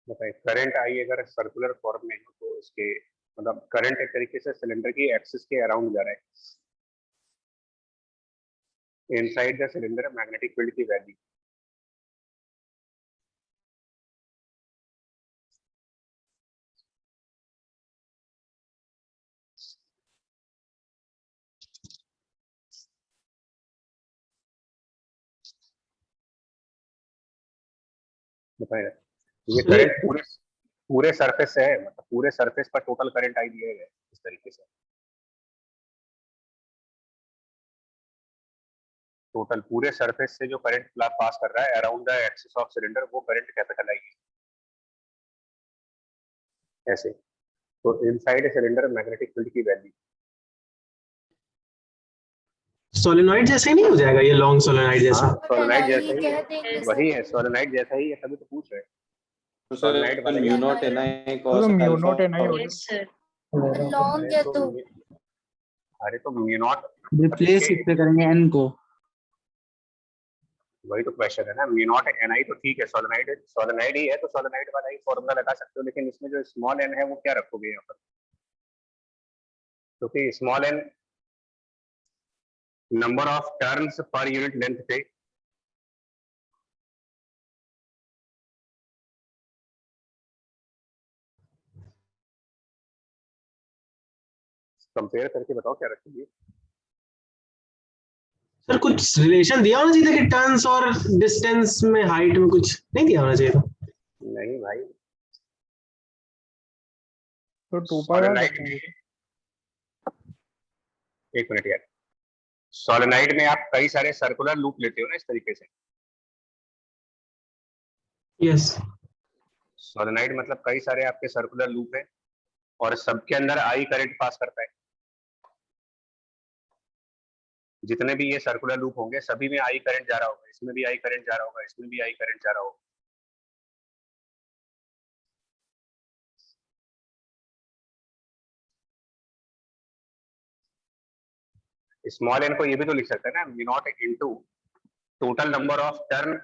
बताइए, current I अगर circular form में हो तो इसके मतलब करंट एक तरीके से सिलेंडर की एक्सिस के अराउंड जा रहा है। Inside the cylinder magnetic field की वैल्यू, बताइए ये करंट पूरे पूरे सरफेस से है, मतलब पूरे सरफेस पर टोटल करंट आई दिया है इस तरीके से। टोटल पूरे सरफेस से जो करंट पास कर रहा है around the axis of cylinder, वो करंट कैपिटल आई है ऐसे। तो इनसाइड सिलेंडर मैग्नेटिक फील्ड की वैल्यू, सोलेनॉइड जैसे ही नहीं हो जाएगा ये, लॉन्ग सोलेनॉइड जैसा? हाँ सोलेनॉइड जैसा ही है, वही है सोलेनॉइड जैसा ही है, तभी तो पूछ रहे हैं। तो sir mu not ni cos तो म्यू अल्फा नॉट ni हो जाएगा। लॉन्ग है तो अरे तो म्यू नॉट रिप्लेस कितने करेंगे n को? वही तो क्वेश्चन है ना, म्यू नॉट ni तो ठीक है, सोलेनॉइड ही है तो सोलेनॉइड वाला ही फॉर्मूला लगा सकते हो, लेकिन इसमें जो स्मॉल n है वो क्या रखोगे यहाँ पर? क्योंकि small n number of turns per unit length पे कंपेयर करके बताओ क्या रखोगे। सर कुछ रिलेशन दिया होना चाहिए कि टर्न्स और डिस्टेंस में, हाइट में कुछ नहीं दिया होना चाहिए था? नहीं भाई, तो 2 पाई सोलेनॉइड में, एक मिनट यार, सोलेनॉइड में आप कई सारे सर्कुलर लूप लेते हो ना इस तरीके से। यस। सोलेनॉइड मतलब कई सारे आपके सर्कुलर लूप है और सबके अंदर आई करंट पास करता है। जितने भी ये सर्कुलर लूप होंगे सभी में आई करंट जा रहा होगा, इसमें भी आई करंट जा रहा होगा, इसमें भी आई करंट जा रहा होगा। स्मॉल एन को ये भी तो लिख सकते हैं ना, mu naught into total number of turn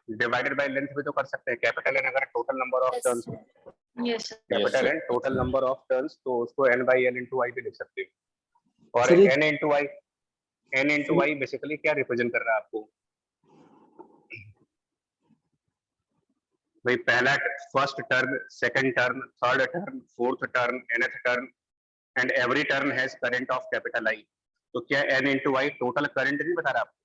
divided by length भी तो कर सकते हैं। कैपिटल एन अगर total number of turns, capital N total number of turns, तो उसको n by N into I भी लिख सकते हो। और n इंटू आई बेसिकली क्या रिप्रेजेंट कर रहा है आपको भाई? पहला first turn, second turn, third turn, fourth turn, nth turn, and every turn has current of capital I. तो क्या n इंटू आई टोटल करंट नहीं बता रहा आपको?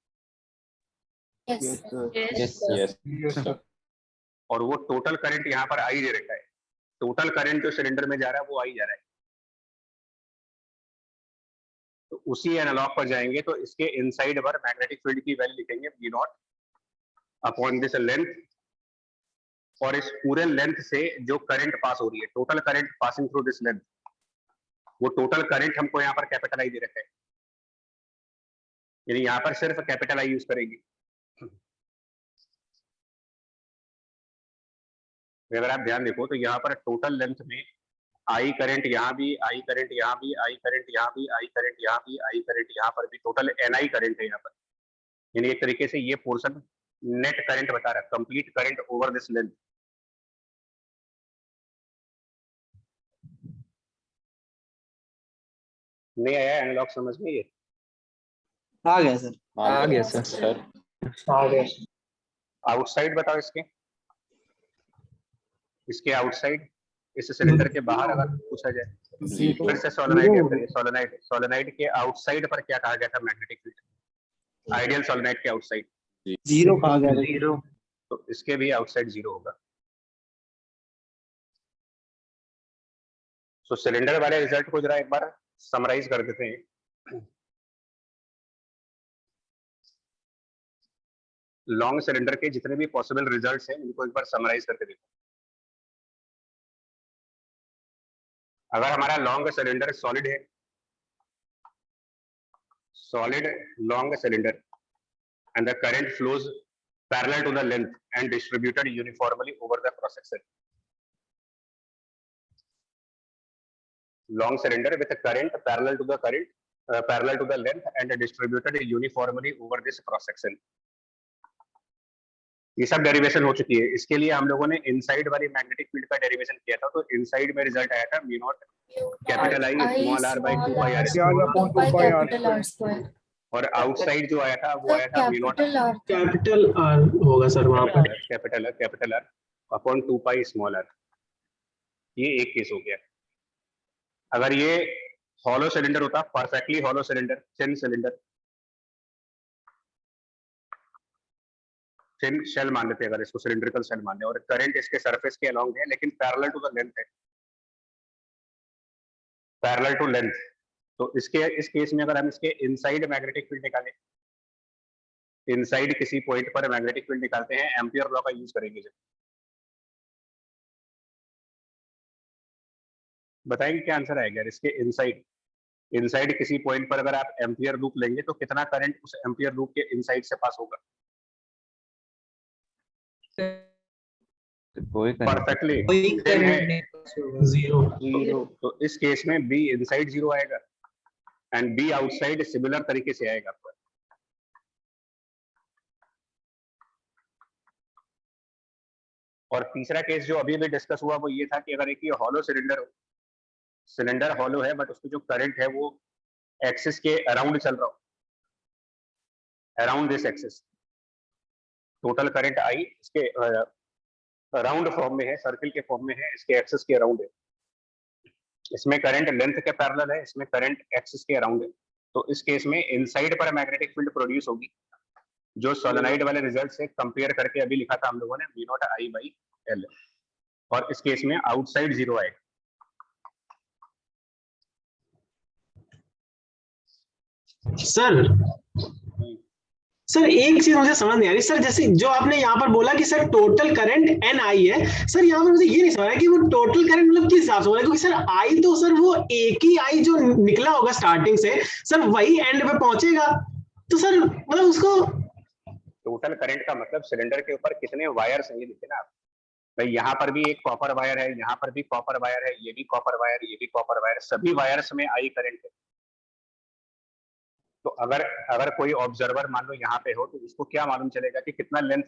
यस और वो टोटल करंट यहाँ पर आई दे रखा है, टोटल करंट जो सिलेंडर में जा रहा है वो आई जा रहा है। तो उसी एनालॉग पर जाएंगे तो इसके इनसाइड पर मैग्नेटिक फील्ड की वैल्यू लिखेंगे V not upon this length, और इस पूरे लेंथ से जो करंट पास हो रही है, total current passing through this length, वो टोटल करंट हमको यहाँ पर कैपिटल आई दे रखा है, यानी यहाँ पर सिर्फ कैपिटल आई यूज करेंगे। अगर आप ध्यान देखो तो यहाँ पर टोटल लेंथ में आई करंट यहाँ भी, आई करंट यहाँ भी, आई करंट यहाँ भी, आई करंट यहाँ भी, आई करंट यहाँ पर भी, टोटल NI करंट है यहाँ पर। यानी एक तरीके से ये पोर्शन नेट करंट बता रहा है, complete current over this length. नहीं आया एनालॉग समझ में? ये आ गया सर, आ गया सर। आ गया। आउटसाइड बताओ इसके आउटसाइड, इस सिलेंडर के बाहर अगर पूछा जाए, फिर से सोलेनॉइड याद करिए, सोलेनॉइड के आउटसाइड पर क्या कहा गया था मैग्नेटिक फील्ड? आइडियल सोलेनॉइड के आउटसाइड 0 कहा गया था। 0। तो इसके भी आउटसाइड 0 होगा। तो सिलेंडर वाले रिजल्ट को जरा एक बार समराइज कर देते हैं। लॉन्ग सिलेंडर के जितने भी पॉसिबल रिजल्ट्स हैं उनको एक बार समराइज करके देखो। अगर हमारा लॉन्ग सिलेंडर सॉलिड है, solid long cylinder, and the current flows parallel to the length and distributed uniformly over the cross section. Long cylinder with a current parallel to the length and distributed uniformly over this cross section. ये सब derivation हो चुकी है। इसके लिए हम लोगों ने इनसाइड वाली मैग्नेटिक फील्ड का डेरिवेशन किया था, तो इनसाइड में रिजल्ट आया था mu naught capital I small r by 2 pi r square और आउटसाइड जो आया था वो आया था म्यू नॉट कैपिटल आर होगा सर वहां पर। Capital R upon 2 pi small r। ये एक केस हो गया। अगर ये हॉलो सिलेंडर होता, perfectly hollow cylinder, thin cylinder, thin shell मान लेते हैं, अगर इसको सिलिंड्रिकल शेल मान लें, और करंट इसके सरफेस के अलोंग है लेकिन पैरेलल टू द लेंथ है, पैरेलल टू लेंथ, तो इस केस में अगर हम इसके इनसाइड मैग्नेटिक फील्ड निकालें, इनसाइड किसी पॉइंट पर मैग्नेटिक फील्ड निकालते हैं, एम्पियर लॉ का यूज करेंगे जब। बताएंगे क्या आंसर आएगा इसके इनसाइड। इनसाइड किसी पॉइंट पर अगर आप एम्पियर लूप लेंगे तो कितना करंट उस एम्पियर लूप के इनसाइड से पास होगा? Perfectly zero. तो इस केस में बी इनसाइड जीरो आएगा एंड बी आउटसाइड सिमिलर तरीके से आएगा आपको। और तीसरा केस जो अभी भी डिस्कस हुआ वो ये था कि अगर एक ये हॉलो सिलेंडर हो, सिलेंडर हॉलो है बट उसमें जो करंट है वो एक्सिस के अराउंड चल रहा हो, around this axis, total current I इसके राउंड फॉर्म में है, सर्किल के फॉर्म में है, इसके एक्सिस के अराउंड है। इसमें करंट लेंथ के पैरेलल है, इसमें करंट एक्सिस के अराउंड है। तो इस केस में इनसाइड पर मैग्नेटिक फील्ड प्रोड्यूस होगी, जो सोलेनॉइड वाले रिजल्ट से कंपेयर करके अभी लिखा था हम लोगों ने V not I by L, और इस केस में आउटसाइड जीरो आएगा। सर एक चीज मुझे समझ नहीं आ रही सर, जैसे जो आपने यहाँ पर बोला कि सर टोटल करंट एन आई है, सर यहाँ पर मुझे ये नहीं समझ रहा कि वो टोटल करंट मतलब किस हिसाब से हो रहा है, क्योंकि सर आई तो सर वो एक ही आई जो निकला होगा स्टार्टिंग से सर वही एंड पे पहुंचेगा, तो सर मतलब उसको टोटल करंट का मतलब सिलेंडर के ऊपर कितने वायर्स हैं ये लिखे ना आप भाई। यहाँ पर भी एक कॉपर वायर है, यहाँ पर भी कॉपर वायर है, ये भी कॉपर वायर, ये भी कॉपर वायर, सभी वायर्स में आई करंट है। तो अगर कोई ऑब्जर्वर मान लो यहाँ पे हो तो उसको क्या मालूम चलेगा कि कितना लेंथ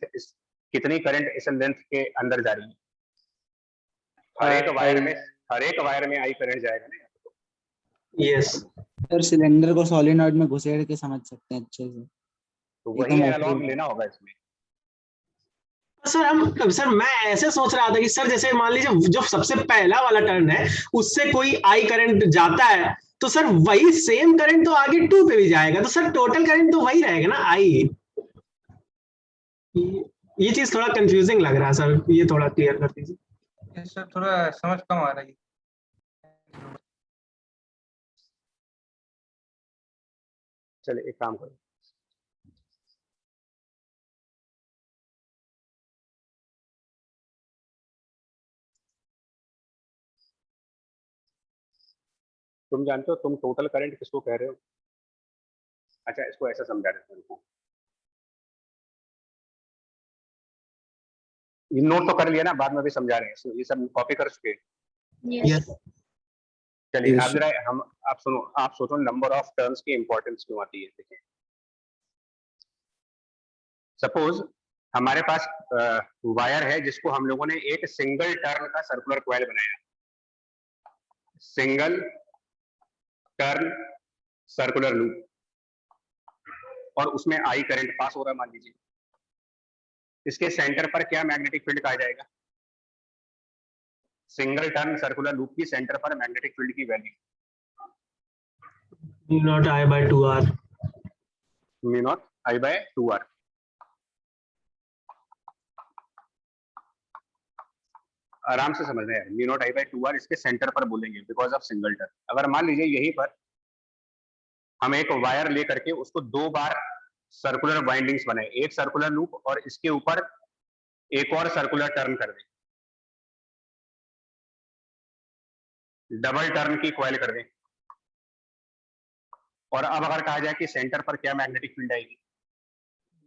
कितनी करंट इस लेंथ के अंदर जा रही है? हर एक वायर में आई करंट जाएगा ना। यस सर सिलेंडर को सोलेनॉइड में घुसेड़ के समझ सकते हैं अच्छे से, तो वही एनालॉग लेना होगा इसमें। सर मैं ऐसे सोच रहा था कि सर जैसे मान लीजिए जो सबसे पहला वाला टर्न है उससे कोई आई करंट जाता है तो सर वही सेम करंट तो आगे 2 पे भी जाएगा, तो सर टोटल करंट तो वही रहेगा ना आई। ये चीज थोड़ा कंफ्यूजिंग लग रहा है सर, ये थोड़ा क्लियर कर दीजिए। सर थोड़ा समझ कम आ रही है। चलिए एक काम करो, तुम जानते हो तुम टोटल करंट किसको कह रहे हो? अच्छा इसको ऐसा समझा देता हूं, ये नोट तो कर लिया ना, बाद में भी समझा रहे हैं, ये सब कॉपी कर चुके हैं। यस चलिए आप जरा आप सुनो, आप सोचो नंबर ऑफ टर्न्स की इंपॉर्टेंस क्यों आती है। देखिए सपोज हमारे पास वायर है जिसको हम लोगों ने एक सिंगल टर्न का सर्कुलर कॉइल बनाया, सिंगल टर्न सर्कुलर लूप, और उसमें आई करंट पास हो रहा है मान लीजिए। इसके सेंटर पर क्या मैग्नेटिक फील्ड कहा जाएगा? सिंगल टर्न सर्कुलर लूप की सेंटर पर मैग्नेटिक फील्ड की value mu naught I by 2R। Mu naught I by 2R। आराम से समझना है, mu not I by 2R इसके सेंटर पर बोलेंगे बिकॉज ऑफ सिंगल टर्न। अगर मान लीजिए यहीं पर हम एक वायर लेकर के उसको 2 बार सर्कुलर वाइंडिंग्स बनाए, एक सर्कुलर लूप और इसके ऊपर एक और सर्कुलर टर्न कर दें, डबल टर्न की कॉइल कर दें, और अब अगर कहा जाए कि सेंटर पर क्या मैग्नेटिक फील्ड आएगी?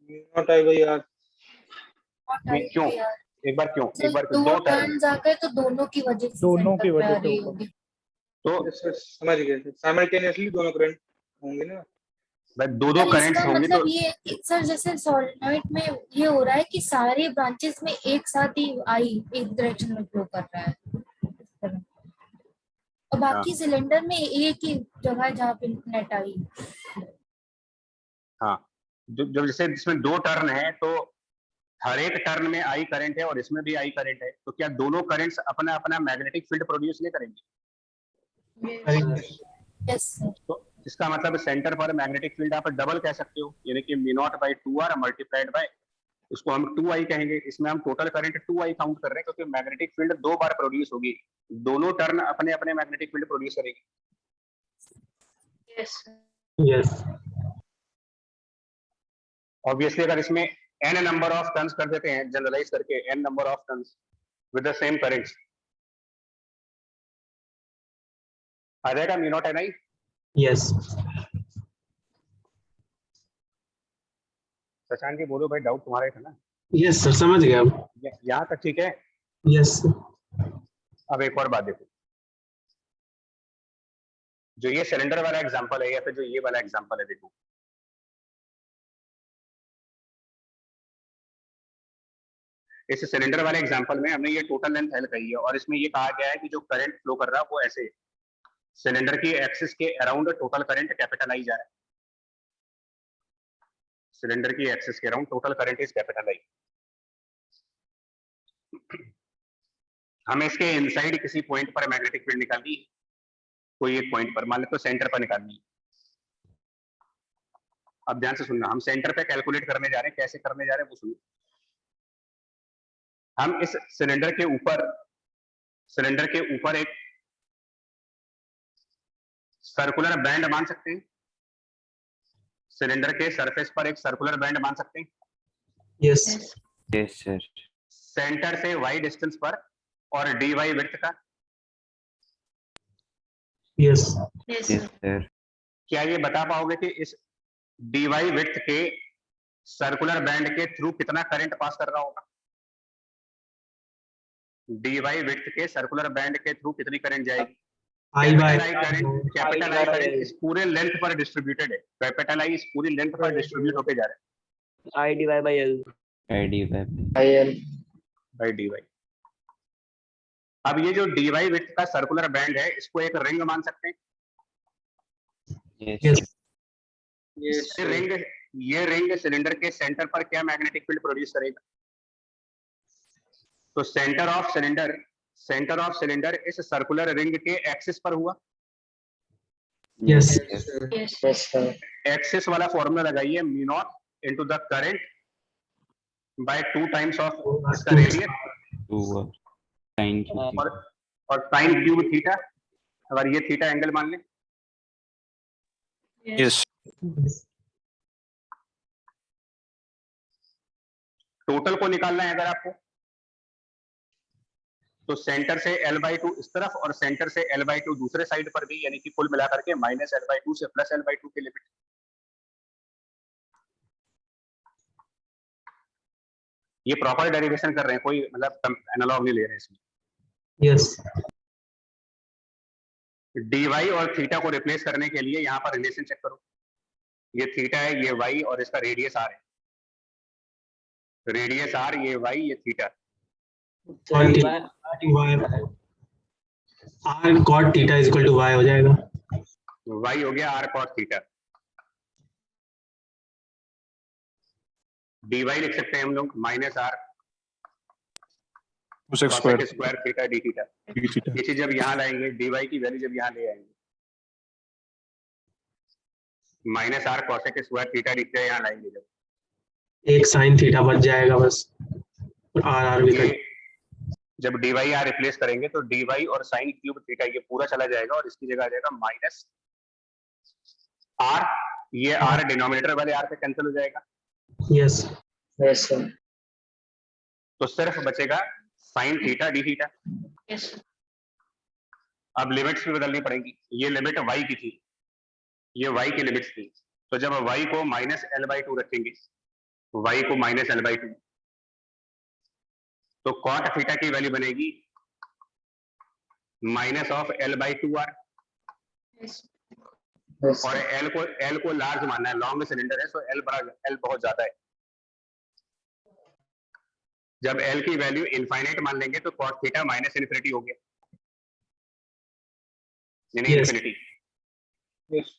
Naught I by R. क्यों? एक बार क्यों? एक बार दो टर्न्स आ गए तो दोनों की वजह से होगी। तो समझ गए, साइमल्टेनियसली दोनों करंट होंगे ना भाई, दो करंट्स होंगे मतलब तो ये सर जैसे सोलेनॉइड में ये ये हो रहा है कि सारे ब्रांचेस में एक साथ ही आई एक डायरेक्शन में फ्लो कर रहा है इस तरह। और बाकी सिलेंडर में एक ही जगह है जहाँ पे नेट आई। हाँ, जो जैसे जिसमें 2 टर्न है तो हर एक टर्न में आई करंट है और इसमें भी आई करंट है, तो क्या दोनों करंट्स अपना अपना मैग्नेटिक फील्ड प्रोड्यूस नहीं करेंगे? Yes sir. तो इसका मतलब सेंटर पर मैग्नेटिक फील्ड आप डबल कह सकते हो, यानी कि μ0/2r मल्टीप्लाइड बाय, उसको हम 2i कहेंगे। इसमें हम टोटल करंट 2i काउंट कर रहे हैं क्योंकि मैग्नेटिक फील्ड 2 बार प्रोड्यूस होगी, दोनों टर्न अपने अपने मैग्नेटिक फील्ड प्रोड्यूस करेगी। यस यस ऑब्वियसली अगर इसमें n नंबर ऑफ टर्न्स कर देते हैं जनरलाइज करके, n number of turns with the same currents, आ जाएगा μ0 ni। यस शशांक जी बोलो भाई, डाउट तुम्हारा ही था ना? यस सर, समझ गया अब। यहाँ तक ठीक है। यस अब एक और बात देखो, जो ये सिलेंडर वाला एग्जांपल है या फिर जो ये वाला एग्जांपल है, देखो इस सिलेंडर वाले एग्जांपल में हमने ये टोटल लेंथ L कही है और इसमें ये कहा गया है कि जो करंट फ्लो कर रहा है वो ऐसे सिलेंडर की एक्सिस के around total current capital I जा रहा है। सिलेंडर की एक्सिस के around total current is capital I. हमें इसके इनसाइड किसी पॉइंट पर मैग्नेटिक फील्ड निकालनी है, कोई एक पॉइंट पर, मान लो तो सेंटर पर निकालनी है। अब ध्यान से सुनना, हम सेंटर पे कैलकुलेट करने जा रहे हैं, कैसे करने जा रहे हैं वो सुनिए। हम इस सिलेंडर के ऊपर एक सर्कुलर बैंड मान सकते हैं, सिलेंडर के सरफेस पर एक सर्कुलर बैंड मान सकते हैं। Yes yes sir. सेंटर से y डिस्टेंस पर और dy विड्थ का। Yes yes sir. क्या ये बता पाओगे कि इस dy विड्थ के सर्कुलर बैंड के थ्रू कितना करंट पास कर रहा होगा? dy विड्थ के सर्कुलर बैंड के थ्रू कितनी करंट जाएगी? कैपिटल आई करंट इस पूरे लेंथ पर डिस्ट्रीब्यूटेड है, कैपिटल आई इस पूरी लेंथ पर डिस्ट्रीब्यूट होके जा रहा है। I divide by L. I D by by dy। अब ये जो dy विड्थ का सर्कुलर बैंड है, इसको एक रिंग मान सकते हैं। यस ये रिंग सिलेंडर के सेंटर पर क्या मैग्नेटिक फील्ड प्रोड्यूस करेगा? तो सेंटर ऑफ सिलेंडर इस सर्कुलर रिंग के एक्सिस पर हुआ। यस एक्सिस वाला फॉर्मूला लगाइए, μ0 into the current by 2 times of इसका रेडियस 2 sin क्यूब और sin क्यूब थीटा, अगर ये थीटा एंगल मान लें। यस टोटल को निकालना है अगर आपको, तो सेंटर से L/2 इस तरफ और सेंटर से L/2 दूसरे साइड पर भी, यानी कि कुल मिलाकर के -L/2 से +L/2 की लिमिट। ये प्रॉपर डेरिवेशन कर रहे हैं, कोई मतलब एनालॉग नहीं ले रहे हैं इसमें। यस dy और थीटा को रिप्लेस करने के लिए यहाँ पर रिलेशन चेक करो, ये थीटा है, ये y और इसका रेडियस r है। रेडियस r, ये y, ये theta. r cot theta is equal to y हो जाएगा। y हो गया r cos थीटा। dy लिख सकते हैं हम लोग -r cosec square theta d theta. ये चीज जब यहाँ लाएंगे, dy की वैल्यू जब यहाँ ले आएंगे, -r cosec square theta d theta यहाँ लाएंगे, जब एक sin थीटा बच जाएगा बस, r भी ये जब dy r रिप्लेस करेंगे तो dy और sin क्यूब थीटा ये पूरा चला जाएगा और इसकी जगह आ जाएगा -r, ये r डिनोमिनेटर वाले r से कैंसिल हो जाएगा। Yes Yes sir. तो सिर्फ बचेगा sin थीटा d थीटा। अब लिमिट्स भी बदलनी पड़ेगी, ये लिमिट y की थी, ये y की लिमिट्स थी, तो जब y को -L/2 रखेंगे, y को -L/2, तो cot थीटा की वैल्यू बनेगी -L/2r। Yes. और L को लार्ज मानना है, लॉन्ग सिलेंडर है, सो L बहुत ज्यादा है। जब L की वैल्यू इनफाइनाइट मान लेंगे तो cos थीटा माइनस इन्फिनिटी हो गया, यानी Yes. इन्फिनिटी। Yes.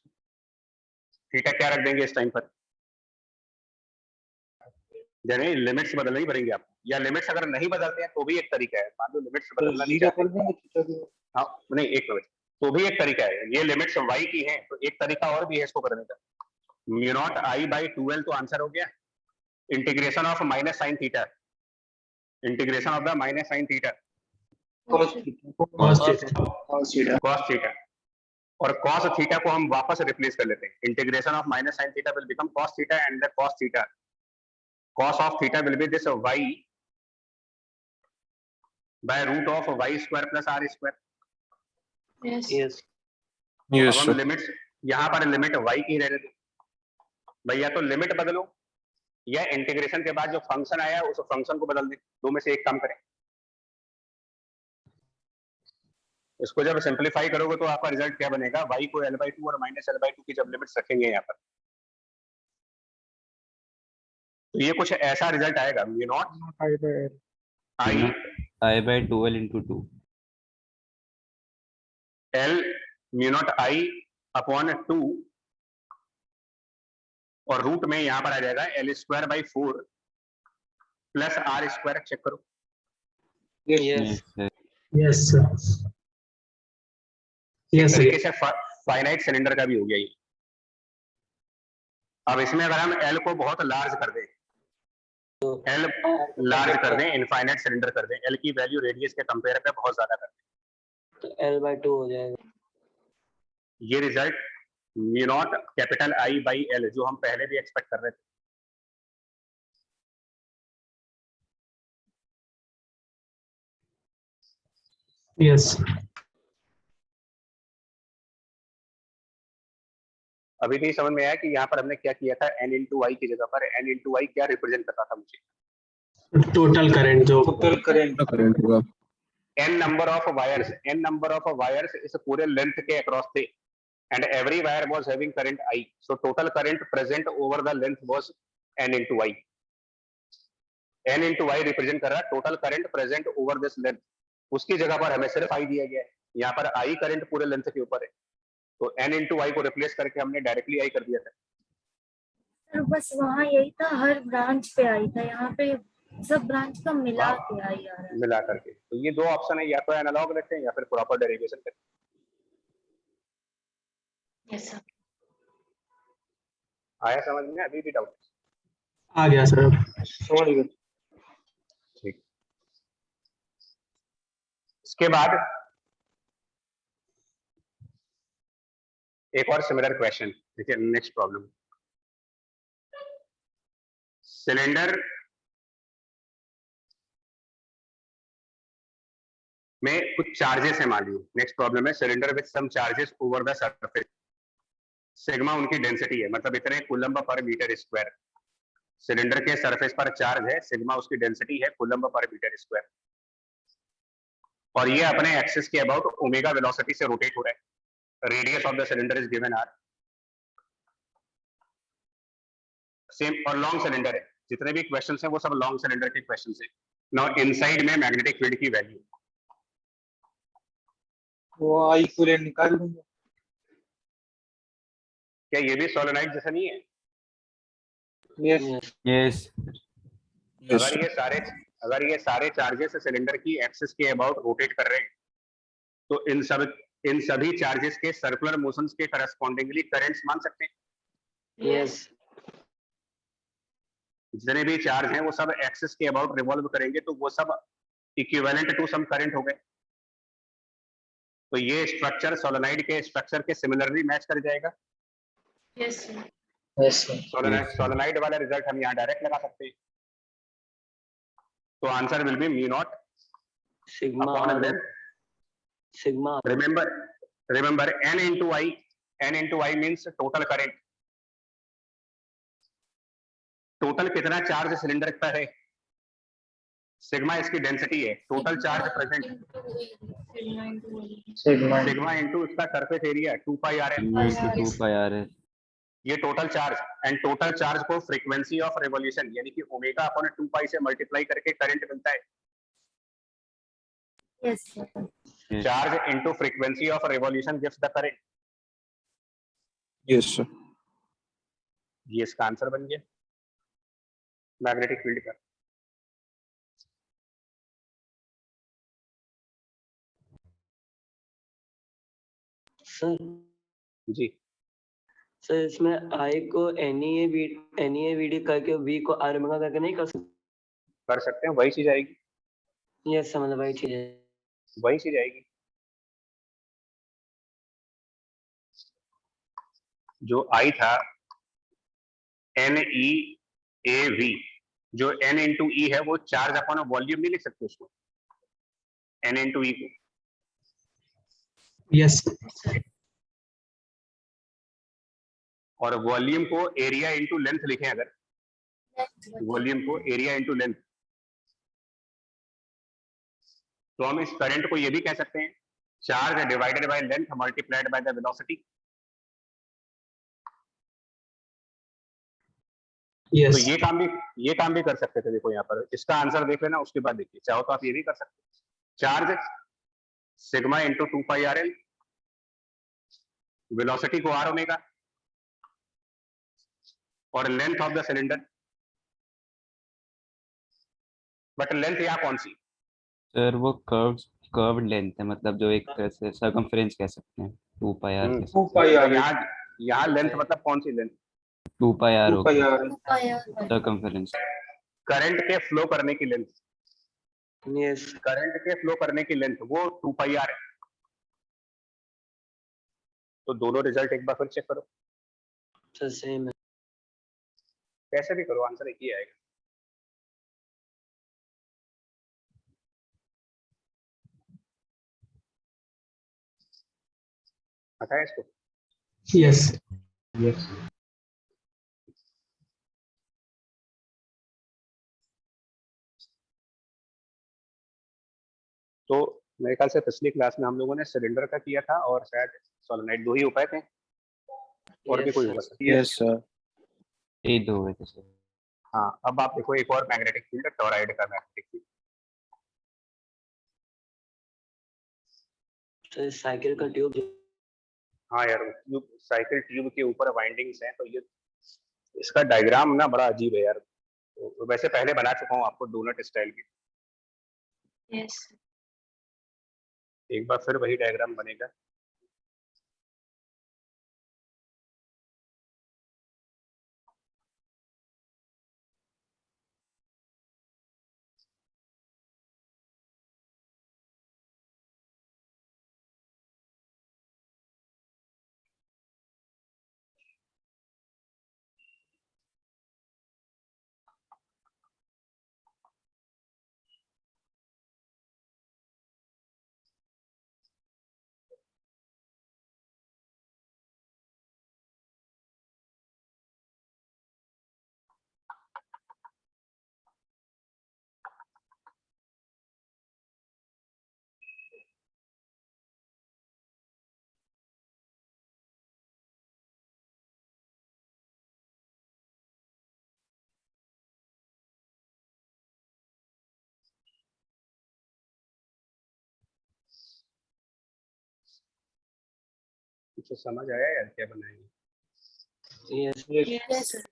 थीटा क्या रख देंगे इस टाइम पर, यानी लिमिट्स बदलना ही पड़ेंगे आपको, या लिमिट्स अगर नहीं बदलते हैं तो भी एक तरीका है, मान लो लिमिट्स तो बदलना नहीं जीरो चाहते, कर देंगे थीटा की। हाँ नहीं एक मिनट, तो भी एक तरीका है, ये लिमिट्स y की हैं तो एक तरीका और भी है इसको करने का, mu naught I by 2l तो आंसर हो गया, integration of minus sine theta, integration of the minus sine theta cos theta. Cos theta. cos theta, और cos थीटा को हम वापस रिप्लेस कर लेते हैं, integration of minus sine theta will become cos theta and the cos theta, cos of theta will be this y by root of y square plus r square। Yes. Yes. अब हम limits यहाँ पर limit y की रहने दो भैया, तो limit बदलो या इंटीग्रेशन के बाद जो फंक्शन आया उस फंक्शन को बदल दे, दो में से एक काम करें। इसको जब सिंपलीफाई करोगे तो आपका रिजल्ट क्या बनेगा, y को l/2 और माइनस l/2 की जब लिमिट्स रखेंगे यहाँ पर, तो ये कुछ ऐसा रिजल्ट आएगा, mu naught I I by 2l into 2. l mu naught I upon 2 और रूट में यहाँ पर आ जाएगा l square by 4 plus r square, check करो। Yes. Yes. sir. Yes, sir. इस Yes, sir. तरीके से फाइनाइट सिलेंडर का भी हो गया ये। अब इसमें अगर हम l को बहुत लार्ज कर दें, l लार्ज कर दें, इनफाइनाइट सिलेंडर कर दें, l की वैल्यू रेडियस के कंपेयर पे बहुत ज्यादा कर दें, तो L/2 हो जाएगा। ये result mu naught capital I by L जो हम पहले भी एक्सपेक्ट कर रहे थे। Yes. अभी भी समझ में आया कि यहाँ पर हमने क्या किया था, n इंटू वाई की जगह पर n इंटू वाई क्या रिप्रेजेंट करता था मुझे, Total current जो Total current। n number of wires इस पूरे लेंथ के अक्रॉस थे, and every wire was having current I, so total current present over the length was n into y. n into y represent कर रहा है total current present over this length, उसकी जगह पर हमें सिर्फ I दिया गया है, यहाँ पर I करंट पूरे लेंथ के ऊपर है, तो n इंटू वाई को रिप्लेस करके हमने डायरेक्टली I कर दिया था। सर बस वहाँ यही था, हर ब्रांच पे आई था, यहाँ पे सब ब्रांच का मिला के आई आ रहा है। मिला करके, तो ये दो ऑप्शन है, या तो एनालॉग रखें या फिर प्रॉपर डेरिवेशन करें। Yes sir. आया समझ में, अभी भी डाउट? आ गया सर। समझ गए। ठीक, इसके बाद एक और सिमिलर क्वेश्चन देखिए, नेक्स्ट प्रॉब्लम, सिलेंडर में कुछ चार्जेस है मान लीजिए, नेक्स्ट प्रॉब्लम है cylinder with some charges over the surface, sigma उनकी डेंसिटी है, मतलब इतने coulomb per metre square, cylinder के सरफेस पर चार्ज है, सिग्मा उसकी डेंसिटी है कूलम्ब पर मीटर स्क्वायर, और ये अपने एक्सिस के अबाउट ओमेगा वेलोसिटी से रोटेट हो रहा है, radius of the cylinder is given are, same और लॉन्ग सिलेंडर है, जितने भी क्वेश्चंस हैं वो सब लॉन्ग सिलेंडर के क्वेश्चंस हैं। नाउ इनसाइड में मैग्नेटिक फील्ड की वैल्यू, वो I इक्विवेलेंट निकाल दूंगा। क्या ये भी सोलेनोइड जैसा नहीं है? Yes. Yes. अगर ये सारे चार्जेस सिलेंडर की एक्सिस के अबाउट रोटेट कर रहे हैं, तो इन सभी चार्जेस के सर्कुलर मोशंस के करस्पॉन्डिंगली करंट्स मान सकते हैं। Yes. जितने भी चार्ज हैं वो सब एक्सिस के अबाउट रिवॉल्व करेंगे, तो वो सब इक्विवेलेंट टू सम करंट हो गए, तो ये स्ट्रक्चर सोलेनोइड के स्ट्रक्चर के सिमिलरली मैच कर जाएगा। Yes sir. Yes, sir. Solenoid वाला रिजल्ट हम यहाँ डायरेक्ट लगा सकते हैं, तो answer will be mu naught Sigma upon R. Length, Sigma R. Remember n into I means total current, total कितना चार्ज सिलेंडर पर है, सिग्मा इसकी डेंसिटी है, total charge present, Sigma. Sigma into इसका सरफेस एरिया 2 पाई r है, Sigma into 2 pi r है। ये total charge, and total charge को फ्रीक्वेंसी ऑफ रिवॉल्यूशन यानी कि ओमेगा अपॉन 2 पाई से मल्टीप्लाई करके करंट मिलता है। Yes sir. Yes. Charge into frequency of revolution gives the current. Yes sir. ये इसका आंसर बन गया मैग्नेटिक फील्ड का। सर जी सर इसमें आई को NEAVD करके V को R ओमेगा करके नहीं कर सकते? कर सकते हैं, वही चीज आएगी, यस सर, मतलब वही चीज है। वही चीज आएगी। जो आई था NEAV, जो N इंटू ई है वो चार्ज अपॉन वॉल्यूम नहीं लिख सकते उसको, N इंटू ई को। यस और वॉल्यूम को एरिया इंटू लेंथ लिखें, अगर वॉल्यूम को एरिया इंटू लेंथ, तो हम इस करंट को ये भी कह सकते हैं charge divided by length multiplied by the velocity. Yes तो ये काम भी कर सकते थे। देखो यहाँ पर इसका आंसर देख लेना, उसके बाद देखिए, चाहो तो आप ये भी कर सकते हैं। Charge sigma into 2 pi R L, velocity को आर ओमेगा, और length of the cylinder. But length यहाँ कौन सी? सर वो कर्व्ड लेंथ है, मतलब जो एक तरह से सर्कमफरेंस कह सकते हैं, 2 पाई आर। 2 pi R. यहाँ लेंथ मतलब कौन सी length? 2 pi R 2 pi R circumference. Current के फ्लो करने की लेंथ, यस करंट के फ्लो करने की लेंथ वो 2 पाई आर है। तो दोनों रिजल्ट एक बार फिर चेक करो, सर, सेम है। कैसे भी करो आंसर एक ही आएगा। पता है इसको? यस यस तो मेरे ख्याल से पिछली क्लास में हम लोगों ने सिलेंडर का किया था और शायद सोलेनोइड, 2 ही उपाय थे, और भी Yes, कोई sir. होगा सकता है। Yes sir. ये 2 हुए थे सर। हाँ, अब आप देखो एक और मैग्नेटिक फील्ड, टॉरॉइड का मैग्नेटिक फील्ड। तो साइकिल का ट्यूब। हाँ यार, ट्यूब, साइकिल ट्यूब के ऊपर वाइंडिंग्स हैं, तो ये इसका डायग्राम ना बड़ा अजीब है यार। तो वैसे पहले बना चुका हूँ आपको डोनट स्टाइल की, यस एक बार फिर वही डायग्राम बनेगा। कुछ समझ आया यार क्या बनाएंगे? Yes yes sir.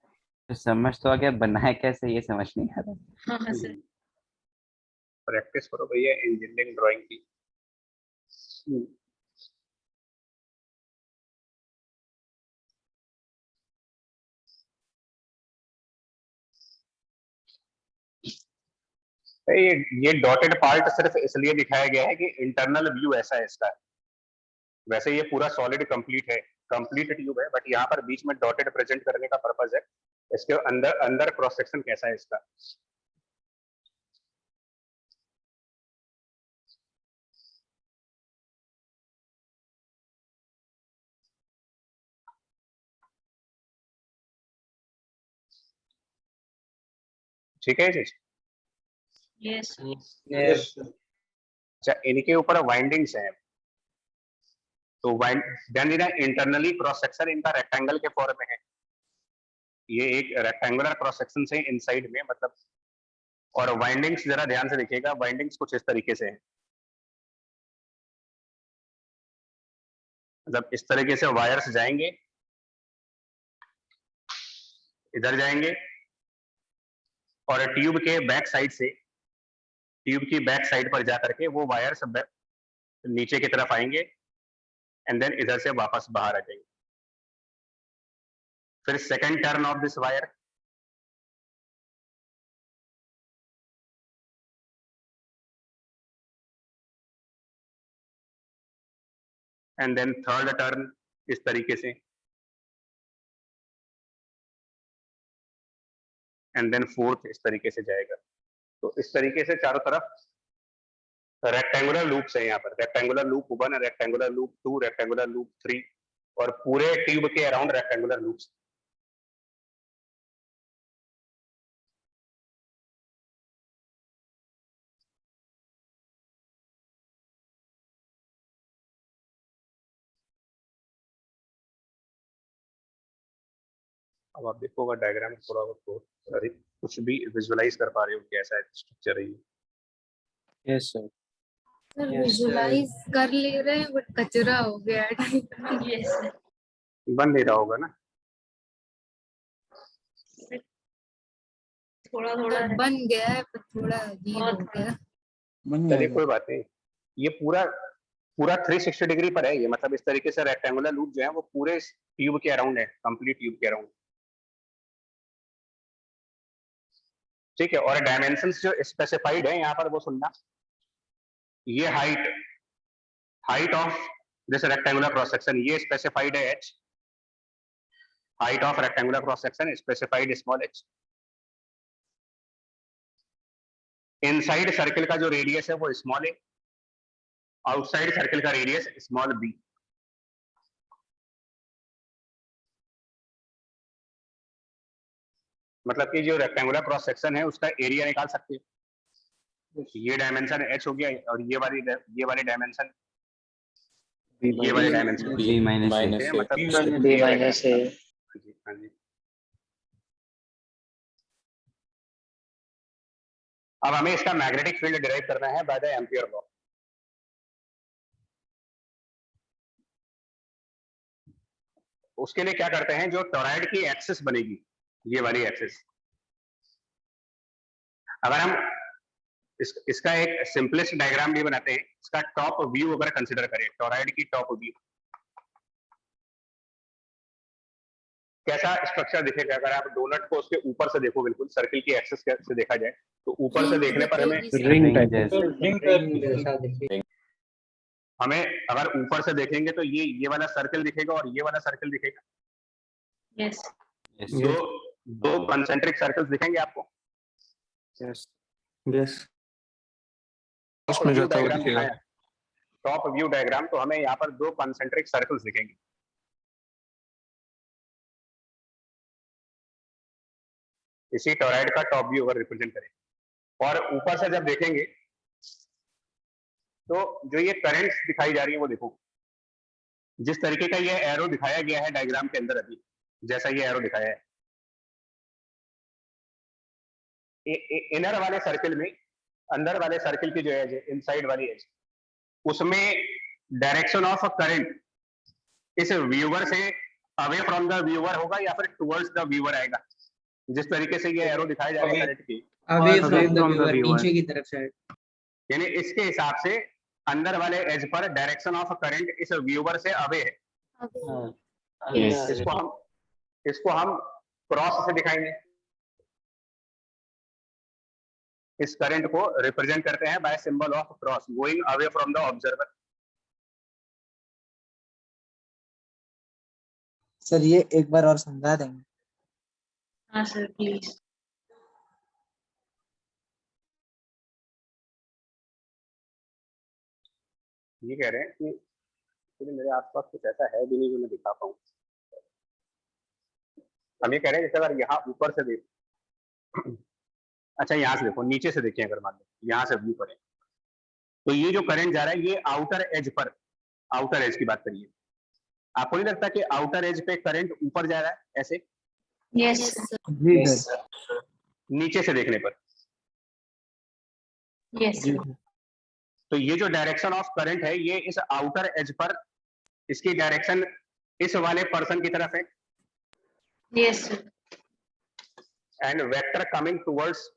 तो समझ तो आ गया, बनाए कैसे ये समझ नहीं आ रहा। हाँ सर। प्रैक्टिस करो भैया इंजीनियरिंग ड्राइंग की। ये डॉटेड पार्ट सिर्फ इसलिए दिखाया गया है कि इंटरनल व्यू ऐसा है इसका। वैसे ये पूरा सॉलिड कंप्लीट है, कंप्लीट ट्यूब है, बट यहाँ पर बीच में डॉटेड प्रेजेंट करने का पर्पस है। इसके अंदर अंदर क्रॉस सेक्शन कैसा है इसका। ठीक है जी। यस यस अच्छा, इनके ऊपर वाइंडिंग्स हैं, तो देन इंटरनली क्रॉस सेक्शन इनका रेक्टेंगल के फॉर्म में है। ये एक रेक्टेंगुलर क्रॉस सेक्शन से इनसाइड में मतलब, और वाइंडिंग्स जरा ध्यान से देखिएगा, वाइंडिंग्स कुछ इस तरीके से है, मतलब इस तरीके से वायर्स जाएंगे, इधर जाएंगे, और ट्यूब के बैक साइड से, ट्यूब की बैक साइड पर जाकर के वो वायर्स नीचे की तरफ आएंगे, एंड देन इधर से वापस बाहर आ जाएंगे। फिर second turn of this wire, and then third turn इस तरीके से, एंड देन फोर्थ इस तरीके से जाएगा। तो इस तरीके से चारों तरफ रेक्टेंगुलर लूप्स है यहाँ पर, rectangular loop 1, rectangular loop 2, rectangular loop 3, और पूरे ट्यूब के अराउंड रेक्टेंगुलर लूप्स। अब आप देखोगा डायग्राम थोड़ा बहुत, सॉरी, कुछ भी विजुअलाइज कर पा रहे हो कैसा स्ट्रक्चर है ये? Yes sir. Sir Yes, visualise कर ले रहे हैं बट कचरा हो गया है टाइप में। यस बन नहीं रहा होगा ना? थोड़ा थोड़ा बन गया है पर थोड़ा अजीब हो गया। बन चलिए जाएगा। कोई बात नहीं, ये पूरा पूरा 360 डिग्री पर है ये, मतलब इस तरीके से रेक्टेंगुलर लूप जो है वो पूरे ट्यूब के अराउंड है, कंप्लीट ट्यूब के अराउंड। ठीक है, और डायमेंशंस जो स्पेसिफाइड है यहाँ पर वो सुनना, ये height of this rectangular cross section ये स्पेसिफाइड है h, height of rectangular cross section specified small h, inside circle का जो रेडियस है वो स्मॉल a, आउटसाइड सर्किल का रेडियस स्मॉल b। मतलब कि जो रेक्टेंगुलर क्रॉस सेक्शन है उसका एरिया निकाल सकते हैं, ये डायमेंशन h हो गया, और ये वाली डायमेंशन, ये वाली डायमेंशन b माइनस है, a। मतलब b माइनस a। हाँ जी। अब हमें इसका मैग्नेटिक फील्ड डिराइव करना है बाय द एम्पियर लॉ। उसके लिए क्या करते हैं, जो टॉरॉइड की एक्सिस बनेगी, ये वाली एक्सिस, अगर हम इसका एक सिंपलेस्ट डायग्राम भी बनाते हैं, इसका टॉप व्यू अगर कंसीडर करें, टॉरॉइड की टॉप व्यू कैसा स्ट्रक्चर दिखेगा अगर आप डोनट को उसके ऊपर से देखो, बिल्कुल सर्किल की एक्सिस से देखा जाए तो ऊपर से देखने पर हमें हमें अगर ऊपर से देखेंगे तो ये वाला सर्किल दिखेगा और ये वाला सर्किल दिखेगा। यस दो कंसेंट्रिक सर्कल्स दिखेंगे आपको। यस यस उसमें जो डायग्राम दिखाया, टॉप व्यू डायग्राम, तो हमें यहाँ पर दो कंसेंट्रिक सर्कल्स दिखेंगे। इसी टॉरॉइड का टॉप व्यू अगर रिप्रेजेंट करें, और ऊपर से जब देखेंगे तो जो ये करंट्स दिखाई जा रही है वो देखो, जिस तरीके का ये एरो दिखाया गया है डायग्राम के अंदर, अभी जैसा ये एरो दिखाया है, इनर वाले सर्किल में, अंदर वाले सर्किल की जो एज है, इनसाइड वाली एज, उसमें डायरेक्शन ऑफ करंट इस व्यूअर से अवे फ्रॉम द व्यूअर होगा या फिर टुवर्ड्स द व्यूअर आएगा। जिस तरीके से ये एरो दिखाए जा रहे हैं करंट की, अवे फ्रॉम द व्यूअर, नीचे की तरफ से, यानी इसके हिसाब से अंदर वाले एज पर डायरेक्शन ऑफ करंट इस व्यूअर से अवे है। इसको हम क्रॉस से दिखाएंगे, इस करंट को रिप्रेजेंट करते हैं bye symbol of cross, going away from the observer. Sir ये एक बार और समझा देंगे? हाँ सर प्लीज। ये कह रहे हैं कि मेरे आसपास कुछ ऐसा है भी नहीं जो मैं दिखा पाऊं। हम ये कह रहे हैं जैसे अगर यहाँ ऊपर से देख, अच्छा यहाँ से देखो, नीचे से देखें, अगर मान लो यहाँ से व्यू करें तो ये जो करंट जा रहा है ये आउटर एज पर, आउटर एज की बात करिए, आपको नहीं लगता कि आउटर एज पे करंट ऊपर जा रहा है ऐसे? Yes sir. Yes, नीचे से देखने पर। Yes sir. तो ये जो डायरेक्शन ऑफ करंट है ये इस आउटर एज पर इसकी डायरेक्शन इस वाले पर्सन की तरफ है yes sir. And vector coming towards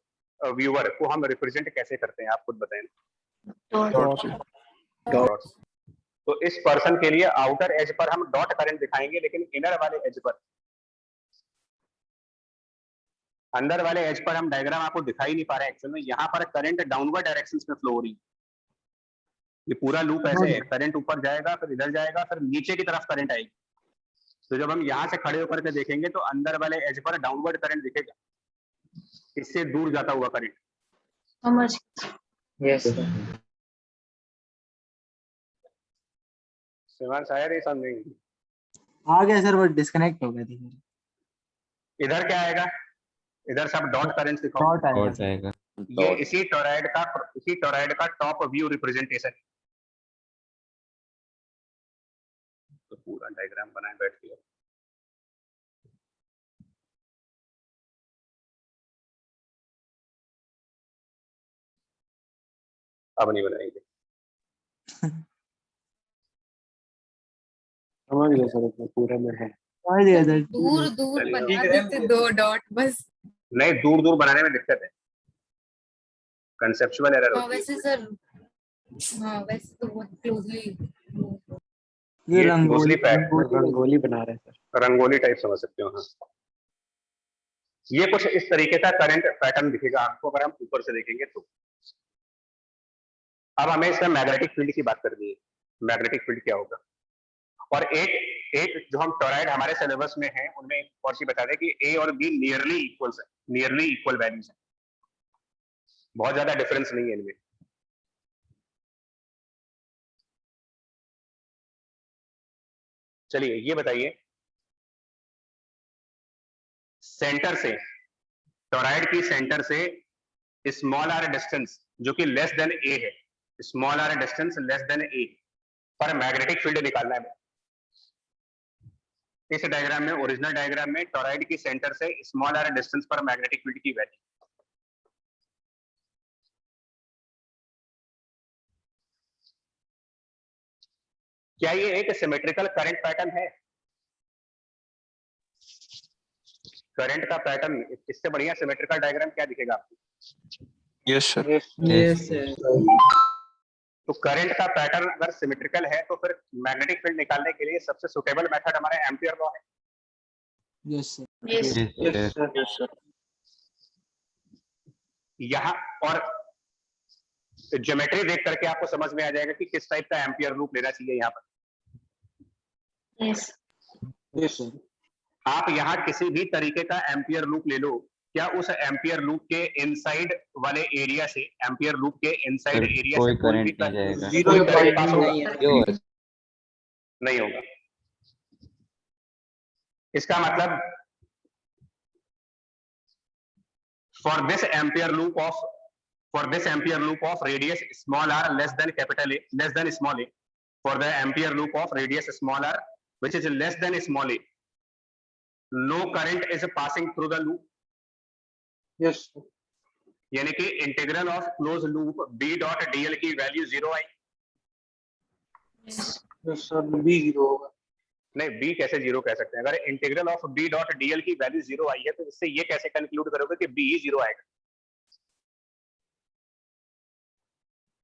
viewer को हम रिप्रेजेंट कैसे करते हैं आप खुद बताएं। डॉट। तो इस पर्सन के लिए आउटर एज पर हम डॉट करंट दिखाएंगे लेकिन इनर वाले एज पर अंदर वाले एज पर हम डायग्राम आपको दिखाई नहीं पा रहा है एक्चुअल में। यहाँ पर करंट डाउनवर्ड डायरेक्शंस में फ्लो हो रही है। ये पूरा लूप ऐसे है, करंट ऊपर जाएगा फिर इधर जाएगा फिर नीचे की तरफ करंट आएगी। तो जब हम यहाँ से खड़े होकर के देखेंगे तो अंदर वाले एज पर डाउनवर्ड करंट दिखेगा, इससे दूर जाता हुआ करंट। समझ। यस शायद ये समझ नहीं। आ गया सर, वो डिस्कनेक्ट हो गया था। इधर क्या आएगा? इधर सब डॉट करंट दिखाओ। Dot आएगा और सर। जाएगा। ये इसी टोरॉइड का टॉप व्यू रिप्रेजेंटेशन है। तो पूरा डायग्राम बनाए बैठ के अब नहीं बनाएंगे। समझ गया सर, इसमें पूरा में है। समझ गया सर। दूर दूर चलिए। बना देते 2 डॉट बस। नहीं, दूर दूर बनाने में दिक्कत है, कंसेप्चुअल एरर हाँ होती है। वैसे सर, हाँ वैसे तो बहुत क्लोजली। ये ये रंगोली loosely packed रंगोली बना रहे हैं सर। रंगोली टाइप समझ सकते हो। हाँ, ये कुछ इस तरीके का करंट पैटर्न दिखेगा आपको अगर हम ऊपर से देखेंगे तो। अब हमें इसका मैग्नेटिक फील्ड की बात करनी है। मैग्नेटिक फील्ड क्या होगा? और एक जो हम टोरॉइड हमारे सिलेबस में है उनमें एक और चीज बता दें कि ए और बी नियरली इक्वल वैल्यूज है, बहुत ज्यादा डिफरेंस नहीं है इनमें। चलिए ये बताइए, सेंटर से टोरॉइड की सेंटर से स्मॉल आर डिस्टेंस जो कि लेस देन ए है, small R distance less than A पर मैग्नेटिक फील्ड निकालना है। इस डायग्राम में, ओरिजिनल डायग्राम में टोरॉइड की सेंटर से स्मॉल आर डिस्टेंस पर मैग्नेटिक फील्ड की वैल्यू। क्या ये एक सिमेट्रिकल करंट पैटर्न है? करंट का पैटर्न इससे बढ़िया सिमेट्रिकल डायग्राम क्या दिखेगा आपको? Yes sir. Yes sir. तो करंट का पैटर्न अगर सिमेट्रिकल है तो फिर मैग्नेटिक फील्ड निकालने के लिए सबसे सुटेबल मेथड हमारा एम्पियर लॉ है। Yes sir. Yes yes sir. यहाँ और ज्योमेट्री देख करके आपको समझ में आ जाएगा कि किस टाइप का एम्पियर लूप लेना चाहिए। यहाँ पर यस यस सर। आप यहाँ किसी भी तरीके का एम्पियर लूप ले लो, क्या उस एम्पियर लूप के इनसाइड वाले एरिया से, एम्पियर लूप के इनसाइड फिर एरिया कोई से कोई भी करंट नहीं जाएगा। जीरो कोई करंट पास होगा? नहीं नहीं होगा। इसका मतलब for this ampere loop of radius small r less than capital A, less than small a, for the ampere loop of radius small r which is less than small a, no current is passing through the loop. Yes यानी कि integral of close loop b dot dl की value 0 आई। Yes sir, B zero होगा। नहीं, b कैसे 0 कह सकते हैं? अगर integral of b dot dl की वैल्यू 0 आई है तो इससे ये कैसे कंक्लूड करोगे कि b ही 0 आएगा?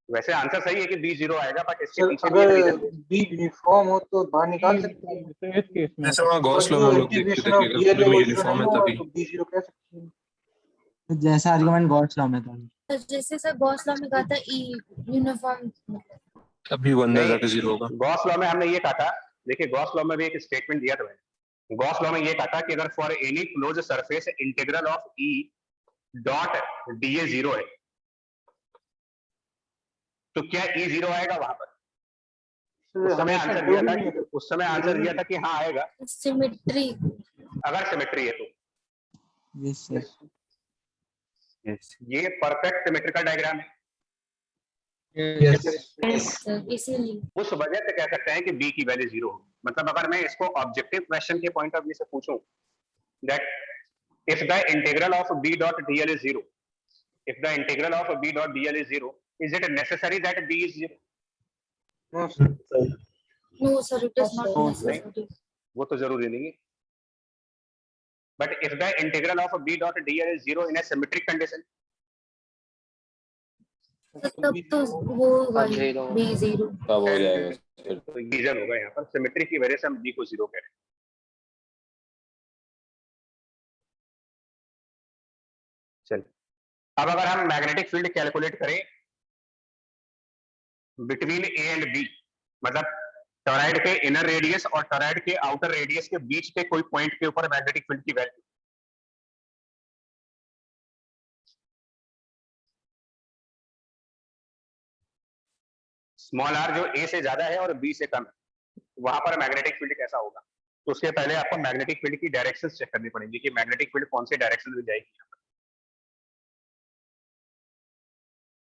वैसे आंसर सही है कि b 0 आएगा, बट इसके सर पीछे भी एक अगर रीजन है। बी यूनिफॉर्म हो तो बाहर निकाल सकते हैं। जैसे वहाँ गॉस लॉ में हम लोग देखते थे कि अगर पूरे में यूनिफॉर्म है तभी। तो बी जीरो कह सकते हैं। जैसा आर्गुमेंट गॉस लॉ में था। जैसे सर गॉस लॉ में कहा था ई यूनिफॉर्म। तभी वन नहीं, जाके जीरो होगा। गॉस लॉ में हमने ये कहा था, देखिए गॉस लॉ में भी एक स्टेटमेंट दिया था मैंने। गॉस लॉ में ये कहा था कि अगर for any close surface integral of E dot DA 0 है तो क्या ई 0 आएगा वहां पर? उस समय आंसर दिया था कि हाँ आएगा सिमेट्री। अगर सिमेट्री है तो। Yes sir. यस ये परफेक्ट सिमेट्रिकल डायग्राम है। यस सर, इसीलिए उस वजह से कह सकते हैं कि b की वैल्यू 0 हो। मतलब अगर मैं इसको ऑब्जेक्टिव क्वेश्चन के पॉइंट ऑफ व्यू से पूछूं that if the integral of b dot dl is 0, if the integral of b dot dl is 0, is it necessary that b is 0? No, sir. No, sir, it is not No, necessary. वो तो जरूरी नहीं है. But if the integral of b dot dl is 0 in a symmetric condition, तब तो वो वही b0 तब हो जाएगा फिर। तो रीजन होगा यहाँ पर सिमेट्री की वजह से हम b को 0 कह रहे हैं. चल, अब अगर हम मैग्नेटिक फील्ड कैलकुलेट करें बिटवीन ए एंड बी, मतलब टॉरॉइड के इनर रेडियस और टॉरॉइड के आउटर रेडियस के बीच के कोई पॉइंट के ऊपर मैग्नेटिक फील्ड की वैल्यू, स्मॉल आर जो ए से ज्यादा है और बी से कम है, वहां पर मैग्नेटिक फील्ड कैसा होगा? तो उसके पहले आपको मैग्नेटिक फील्ड की डायरेक्शन चेक करनी पड़ेगी कि मैग्नेटिक फील्ड कौन से डायरेक्शन में जाएगी. यहाँ पर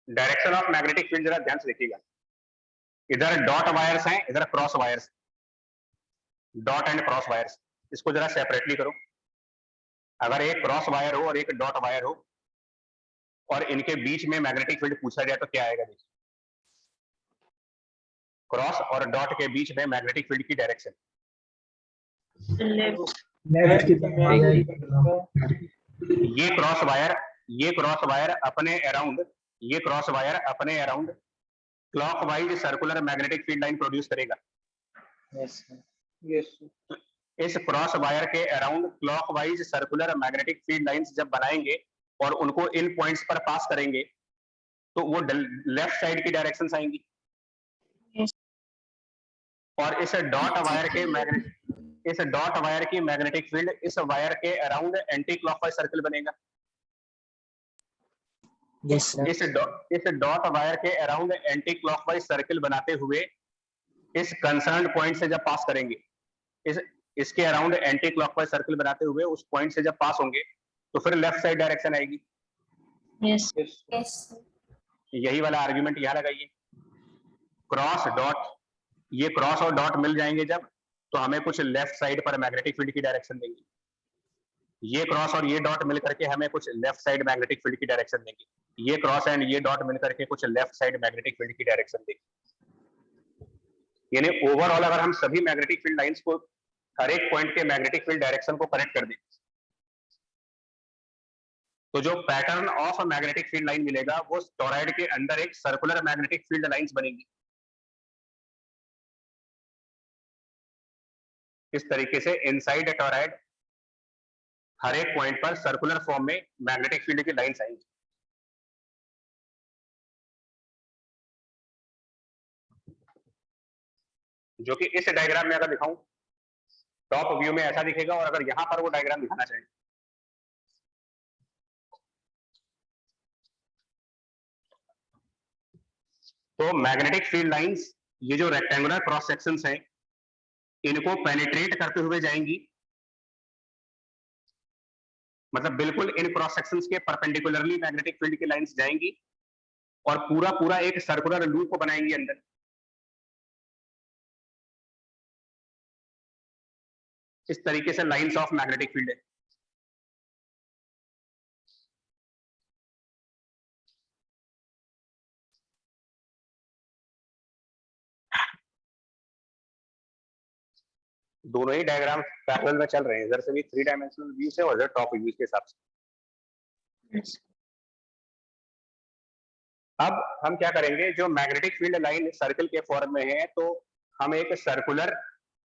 डायरेक्शन ऑफ मैग्नेटिक फील्ड जरा ध्यान से देखिएगा. इधर डॉट वायर्स हैं, इधर cross wires, dot and cross wires. इसको जरा सेपरेटली करो. अगर एक क्रॉस वायर हो और एक डॉट वायर हो और इनके बीच में मैग्नेटिक फील्ड पूछा जाए तो क्या आएगा? देखिए, क्रॉस और डॉट के बीच में मैग्नेटिक फील्ड की डायरेक्शन लेफ्ट की तरफ ये क्रॉस वायर अपने अराउंड, ये क्रॉस वायर अपने around clockwise circular magnetic field line produce करेगा. Yes, sir. Yes, sir. इस क्रॉस वायर के around clockwise circular magnetic field lines जब बनाएंगे और उनको इन पॉइंट्स पर पास करेंगे तो वो लेफ्ट साइड की डायरेक्शंस आएंगी. और इस डॉट वायर की मैग्नेटिक फील्ड इस वायर के अराउंड एंटी क्लॉकवाइज सर्कल बनेगा. Yes sir. इस डॉट वायर के अराउंड एंटी क्लॉकवाइज सर्कल बनाते हुए इस कंसर्न पॉइंट से जब पास करेंगे, इसके अराउंड एंटी क्लॉकवाइज सर्कल बनाते हुए उस पॉइंट से जब पास होंगे तो फिर लेफ्ट साइड डायरेक्शन आएगी. Yes Yes, sir. यस यही वाला आर्गुमेंट यहाँ लगाइए. क्रॉस डॉट, ये क्रॉस और डॉट मिल जाएंगे जब, तो हमें कुछ लेफ्ट साइड पर मैग्नेटिक फील्ड की डायरेक्शन देंगे. ये क्रॉस और ये डॉट मिल करके हमें कुछ लेफ्ट साइड मैग्नेटिक फील्ड की डायरेक्शन देंगे. ये क्रॉस एंड ये डॉट मिल करके कुछ लेफ्ट साइड मैग्नेटिक फील्ड की डायरेक्शन देंगे. यानी ओवरऑल अगर हम सभी मैग्नेटिक फील्ड लाइंस को, हर एक पॉइंट के मैग्नेटिक फील्ड डायरेक्शन को करेक्ट कर दें तो जो pattern of magnetic field line मिलेगा वो टॉरॉइड के अंदर एक सर्कुलर मैग्नेटिक फील्ड लाइंस बनेगी. इस तरीके से इनसाइड टॉरॉइड हर एक पॉइंट पर सर्कुलर फॉर्म में मैग्नेटिक फील्ड की लाइंस आएंगी. जो कि इस डायग्राम में अगर दिखाऊं, टॉप व्यू में ऐसा दिखेगा, और अगर यहां पर वो डायग्राम दिखाना चाहिए तो मैग्नेटिक फील्ड लाइंस, ये जो रेक्टेंगुलर क्रॉस सेक्शंस हैं, इनको पेनिट्रेट करते हुए जाएंगी. मतलब बिल्कुल इन क्रॉस सेक्शंस के परपेंडिकुलरली मैग्नेटिक फील्ड की लाइंस जाएंगी और पूरा एक सर्कुलर लूप को बनाएंगी अंदर. इस तरीके से लाइंस ऑफ मैग्नेटिक फील्ड है. दोनों ही डायग्राम पैरेलल में चल रहे हैं. इधर से भी 3 डायमेंशनल व्यू से और इधर टॉप व्यू के हिसाब से. अब हम क्या करेंगे, जो मैग्नेटिक फील्ड लाइन सर्कल के फॉर्म में है, तो हम एक सर्कुलर,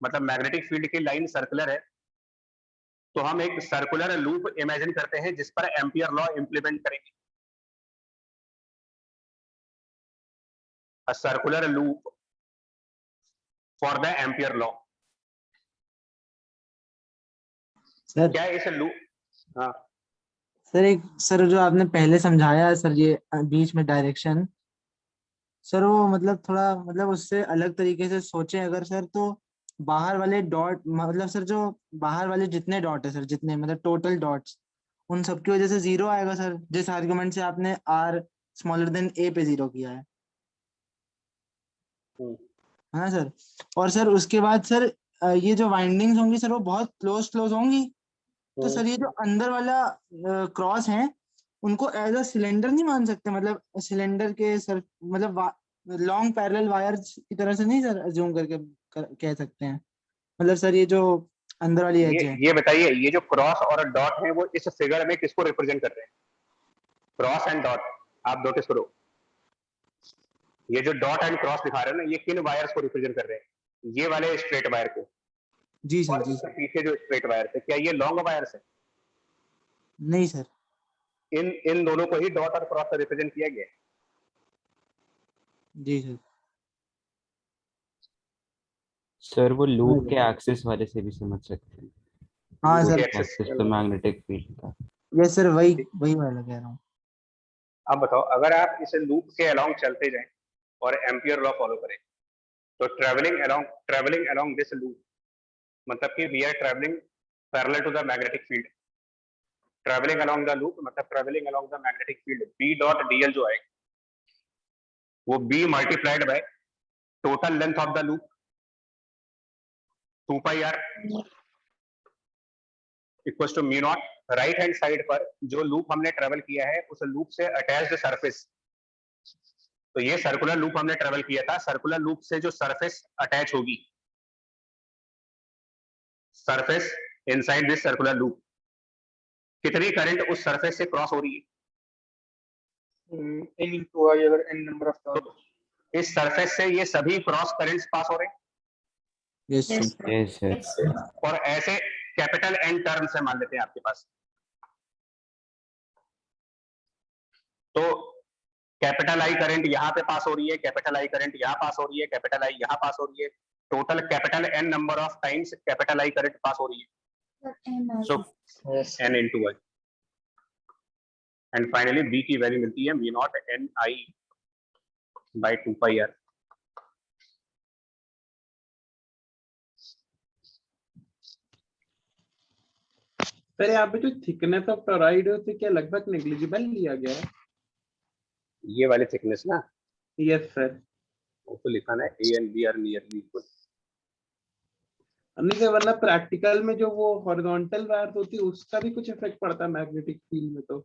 मतलब मैग्नेटिक फील्ड की लाइन सर्कुलर है, तो हम एक सर्कुलर लूप इमेजिन करते हैं जिस पर एम्पियर लॉ इंप्लीमेंट करेंगे. A circular loop for the ampere law. Sir क्या इस लूप, हाँ सर जो आपने पहले समझाया है सर, ये बीच में डायरेक्शन, सर वो मतलब थोड़ा मतलब उससे अलग तरीके से सोचे अगर सर, तो बाहर वाले डॉट, मतलब सर जो बाहर वाले जितने डॉट है सर, जितने मतलब टोटल डॉट्स, उन सबकी वजह से 0 आएगा सर, जिस आर्गुमेंट से आपने r स्मॉलर देन a पे 0 किया है ना सर. और सर उसके बाद सर ये जो वाइंडिंग्स होंगी सर वो बहुत क्लोज होंगी. तो सर ये जो अंदर वाला क्रॉस है उनको एज अ सिलेंडर नहीं मान सकते, मतलब सिलेंडर के सर मतलब लॉन्ग पैरेलल वायर्स की तरह से नहीं सर अज्यूम करके कह सकते हैं, मतलब सर ये जो अंदर वाली एज है। ये बताइए, ये जो क्रॉस और डॉट है वो इस फिगर में किसको रिप्रेजेंट कर रहे हैं? क्रॉस एंड डॉट, आप नोटिस करो, ये जो डॉट एंड क्रॉस दिखा रहे हैं ना, ये किन वायर्स को रिप्रेजेंट कर रहे हैं? ये वाले स्ट्रेट वायर को। जी सर, और जी इसके सर। पीछे जो स्ट्रेट वायर है, क्या ये लॉन्ग वायर्स है? नहीं सर। इन दोनों को ही डॉट और क्रॉस से रिप्रेजेंट किया गया है। जी सर। सर वो लूप के एक्सिस वाले से भी समझ सकते हैं। हाँ लूप सर। के एक्सिस तो मैग्नेटिक फील्ड का। यस सर, वही वही वाला कह रहा हूँ। अब बताओ, अगर आप इस लूप के अलोंग चलते जाएं और एम्पियर लॉ फॉलो करें, तो ट्रेवलिंग अलोंग दिस लूप, मतलब कि we are travelling parallel to the magnetic field. Travelling along the loop मतलब travelling along the magnetic field, B dot DL जो है वो B multiplied by total length of the loop 2 pi R equals to mu naught. Right hand side पर जो loop हमने travel किया है उस लूप से अटैच्ड सरफेस, तो ये सर्कुलर लूप हमने ट्रेवल किया था, सर्कुलर लूप से जो सरफेस अटैच होगी, surface inside this circular loop, कितनी करंट उस सरफेस से क्रॉस हो रही है? n into I, अगर n नंबर ऑफ टर्न, तो इस सरफेस से ये सभी क्रॉस करंट्स पास हो रहे हैं, यस यस सर। और ऐसे कैपिटल एन टर्म्स है मान लेते हैं आपके पास। तो कैपिटल आई करंट यहाँ पे पास हो रही है, कैपिटल आई करंट यहाँ पास हो रही है, कैपिटल आई यहाँ पास हो रही है, total capital N number of times capital I current पास हो रही है। So N into I, and finally B की वैल्यू मिलती है V naught N I by 2 pi R. Sir यहाँ पे जो थिकनेस ऑफ टोरॉइड है उसे क्या लगभग नेग्लिजिबल लिया गया है? ये वाली थिकनेस ना, यस सर। वो तो लिखा ना A and B are nearly equal. नहीं सर, वरना प्रैक्टिकल में जो वो हॉरिजॉन्टल वायर्स होती है उसका भी कुछ इफेक्ट पड़ता है मैग्नेटिक फील्ड में। तो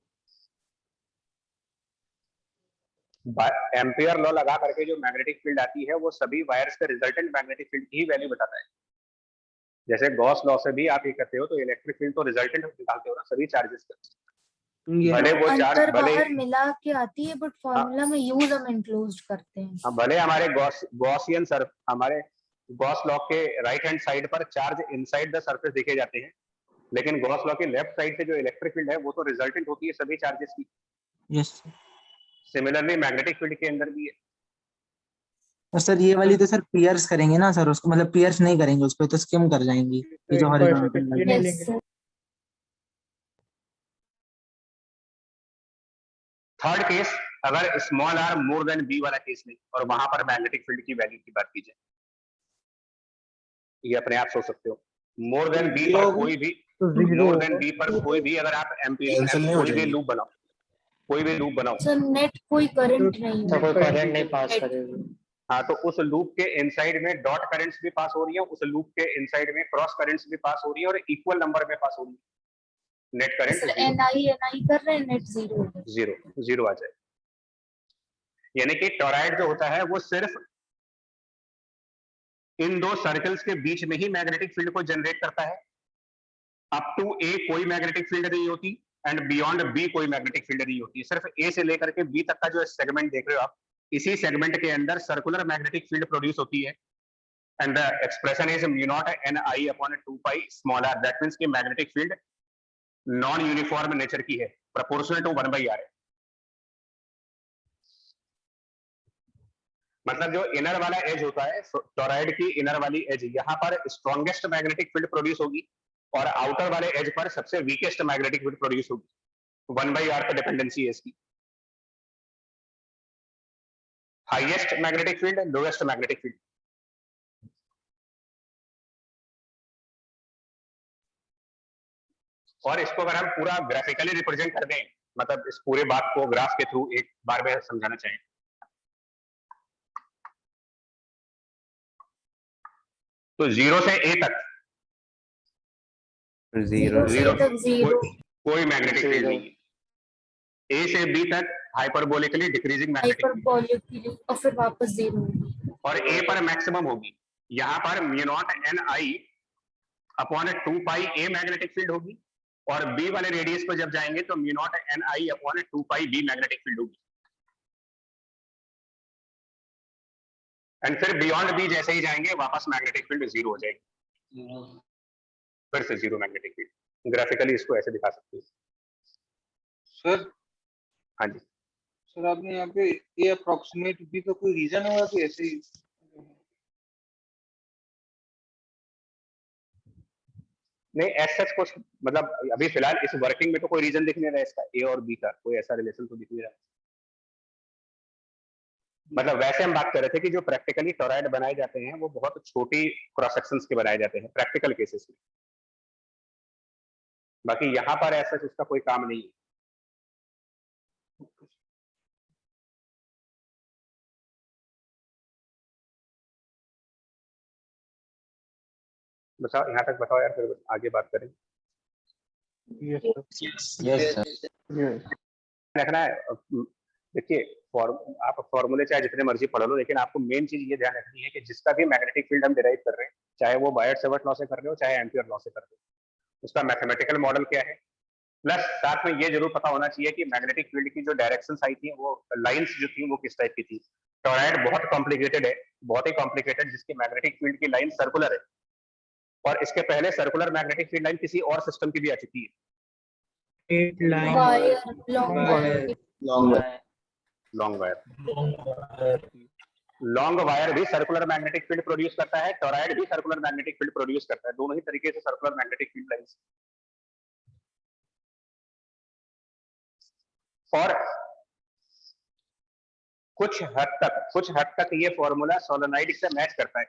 एम्पियर लॉ लगा करके जो मैग्नेटिक फील्ड आती है वो सभी वायर्स के रिजल्टेंट मैग्नेटिक फील्ड की वैल्यू बताता है। जैसे गॉस लॉ से भी आप ये करते हो तो इलेक्ट्रिक फील्ड तो रिजल्टेंट निकालते हो ना सभी चार्जेस का, भले वो चार्ज अंतर भले बाहर मिला के आती है, बट फॉर्मूला में यूज हम इंक्लूड करते हैं। भले हमारे गॉसियन सर हमारे गॉस लॉ के राइट हैंड साइड पर चार्ज इनसाइड द सरफेस देखे जाते हैं, लेकिन गॉस लॉ के लेफ्ट साइड से जो इलेक्ट्रिक फील्ड है वो तो रिजल्टेंट होती है सभी चार्जेस की। यस। सिमिलरली मैग्नेटिक फील्ड के अंदर भी है। और सर ये वाली तो सर पियर्स करेंगे ना सर उसको, मतलब पियर्स नहीं करेंगे उसको, तो स्किम कर जाएंगी ये जो horizontal. Yes, sir. Third case, अगर small R more than B वाला केस नहीं, और वहां पर मैग्नेटिक फील्ड की वैल्यू की बात की जाए, ये अपने आप सोच सकते हो, मोर देन बी पर कोई भी, मोर देन बी पर कोई भी अगर आप कैंसिल नहीं हो कोई भी जाएगी। लूप बनाओ, कोई भी लूप बनाओ, सर नेट कोई करंट नहीं तो कोई है। करंट नहीं पास करेगी। हाँ, तो उस लूप के इनसाइड में डॉट करंट्स भी पास हो रही है, उस लूप के इनसाइड में क्रॉस करंट्स भी पास हो रही है, और इक्वल नंबर में पास हो रही है। नेट करंट सर एनआई कर रहे हैं, नेट जीरो जीरो आ जाए। यानी कि टोरॉइड जो होता है वो सिर्फ इन दो सर्कल्स के बीच में ही मैग्नेटिक फील्ड को जनरेट करता है। अप टू ए कोई मैग्नेटिक फील्ड नहीं होती, एंड बियॉन्ड बी कोई मैग्नेटिक फील्ड नहीं होती। सिर्फ ए से लेकर के बी तक का जो सेगमेंट देख रहे हो आप, इसी सेगमेंट के अंदर सर्कुलर मैग्नेटिक फील्ड प्रोड्यूस होती है, and the expression is mu naught N I upon 2 pi small R. That means कि magnetic field non uniform nature की है, प्रोपोर्शनल टू 1 बाई आर है। मतलब जो इनर वाला एज होता है टोरॉइड की, इनर वाली एज, यहाँ पर स्ट्रॉन्गेस्ट मैग्नेटिक फील्ड प्रोड्यूस होगी, और आउटर वाले एज पर सबसे वीकेस्ट मैग्नेटिक फील्ड प्रोड्यूस होगी। 1 बाई आर पर डिपेंडेंसी है इसकी। Highest magnetic field, lowest magnetic field. और इसको अगर हम पूरा ग्राफिकली रिप्रेजेंट कर दें, मतलब इस पूरे बात को ग्राफ के थ्रू एक बार में समझाना चाहें, तो 0 से a तक जीरो जीरो से तक जीरो। कोई मैग्नेटिक फील्ड नहीं है। ए से बी तक हाइपरबोलिकली डिक्रीजिंग मैग्नेटिक फील्ड हाइपरबोलिकली और फिर वापस जीरो होगी। और ए पर मैक्सिमम होगी। यहाँ पर mu naught N I upon 2 pi a magnetic field होगी और बी वाले रेडियस पर जब जाएंगे तो mu naught N I upon 2 pi B magnetic field होगी। एंड फिर बियॉन्ड बी जैसे ही जाएंगे वापस मैग्नेटिक फील्ड जीरो हो जाएगी, फिर से जीरो मैग्नेटिक फील्ड। ग्राफिकली इसको ऐसे दिखा सकते हैं। सर हाँ जी सर आपने यहाँ पे ए अप्रोक्सीमेट बी का कोई रीजन होगा कि ऐसे ही? नहीं ऐसा कुछ मतलब अभी फिलहाल इस वर्किंग में तो कोई रीजन दिख नहीं रहा है इसका, ए और बी का कोई ऐसा रिलेशन तो दिख नहीं रहा। मतलब वैसे हम बात कर रहे थे कि जो प्रैक्टिकली टोरॉइड बनाए जाते हैं वो बहुत छोटी क्रॉस सेक्शंस के बनाए जाते हैं प्रैक्टिकल केसेस में, बाकी यहाँ पर ऐसा उसका कोई काम नहीं है। बताओ यहाँ तक बताओ यार, फिर आगे बात करें। रखना है देखिए आप फॉर्मूले चाहे जितने मर्जी पढ़ लो, लेकिन आपको मेन चीज ये ध्यान रखनी है कि जिसका भी मैग्नेटिक फील्ड हम डिराइव कर रहे हैं, चाहे वो बायट-सैवर्ट लॉ से कर रहे हो चाहे एम्पियर लॉ से कर रहे हो, उसका मैथमेटिकल मॉडल क्या है। प्लस साथ में ये जरूर पता होना चाहिए कि मैग्नेटिक फील्ड की जो डायरेक्शंस आई थी वो लाइंस जो थी वो किस टाइप की थी। टोरॉइड बहुत कॉम्प्लिकेटेड है, बहुत ही कॉम्प्लिकेटेड, जिसकी मैग्नेटिक फील्ड की लाइन सर्कुलर है और इसके पहले सर्कुलर मैग्नेटिक फील्ड लाइन किसी और सिस्टम की भी आ चुकी है। लॉन्ग वायर भी सर्कुलर मैग्नेटिक फील्ड प्रोड्यूस करता है, टोरॉइड भी सर्कुलर मैग्नेटिक फील्ड प्रोड्यूस करता है, दोनों ही तरीके से सर्कुलर मैग्नेटिक फील्ड लाइंस। और कुछ हद तक ये फॉर्मूला सोलेनोइड से मैच करता है।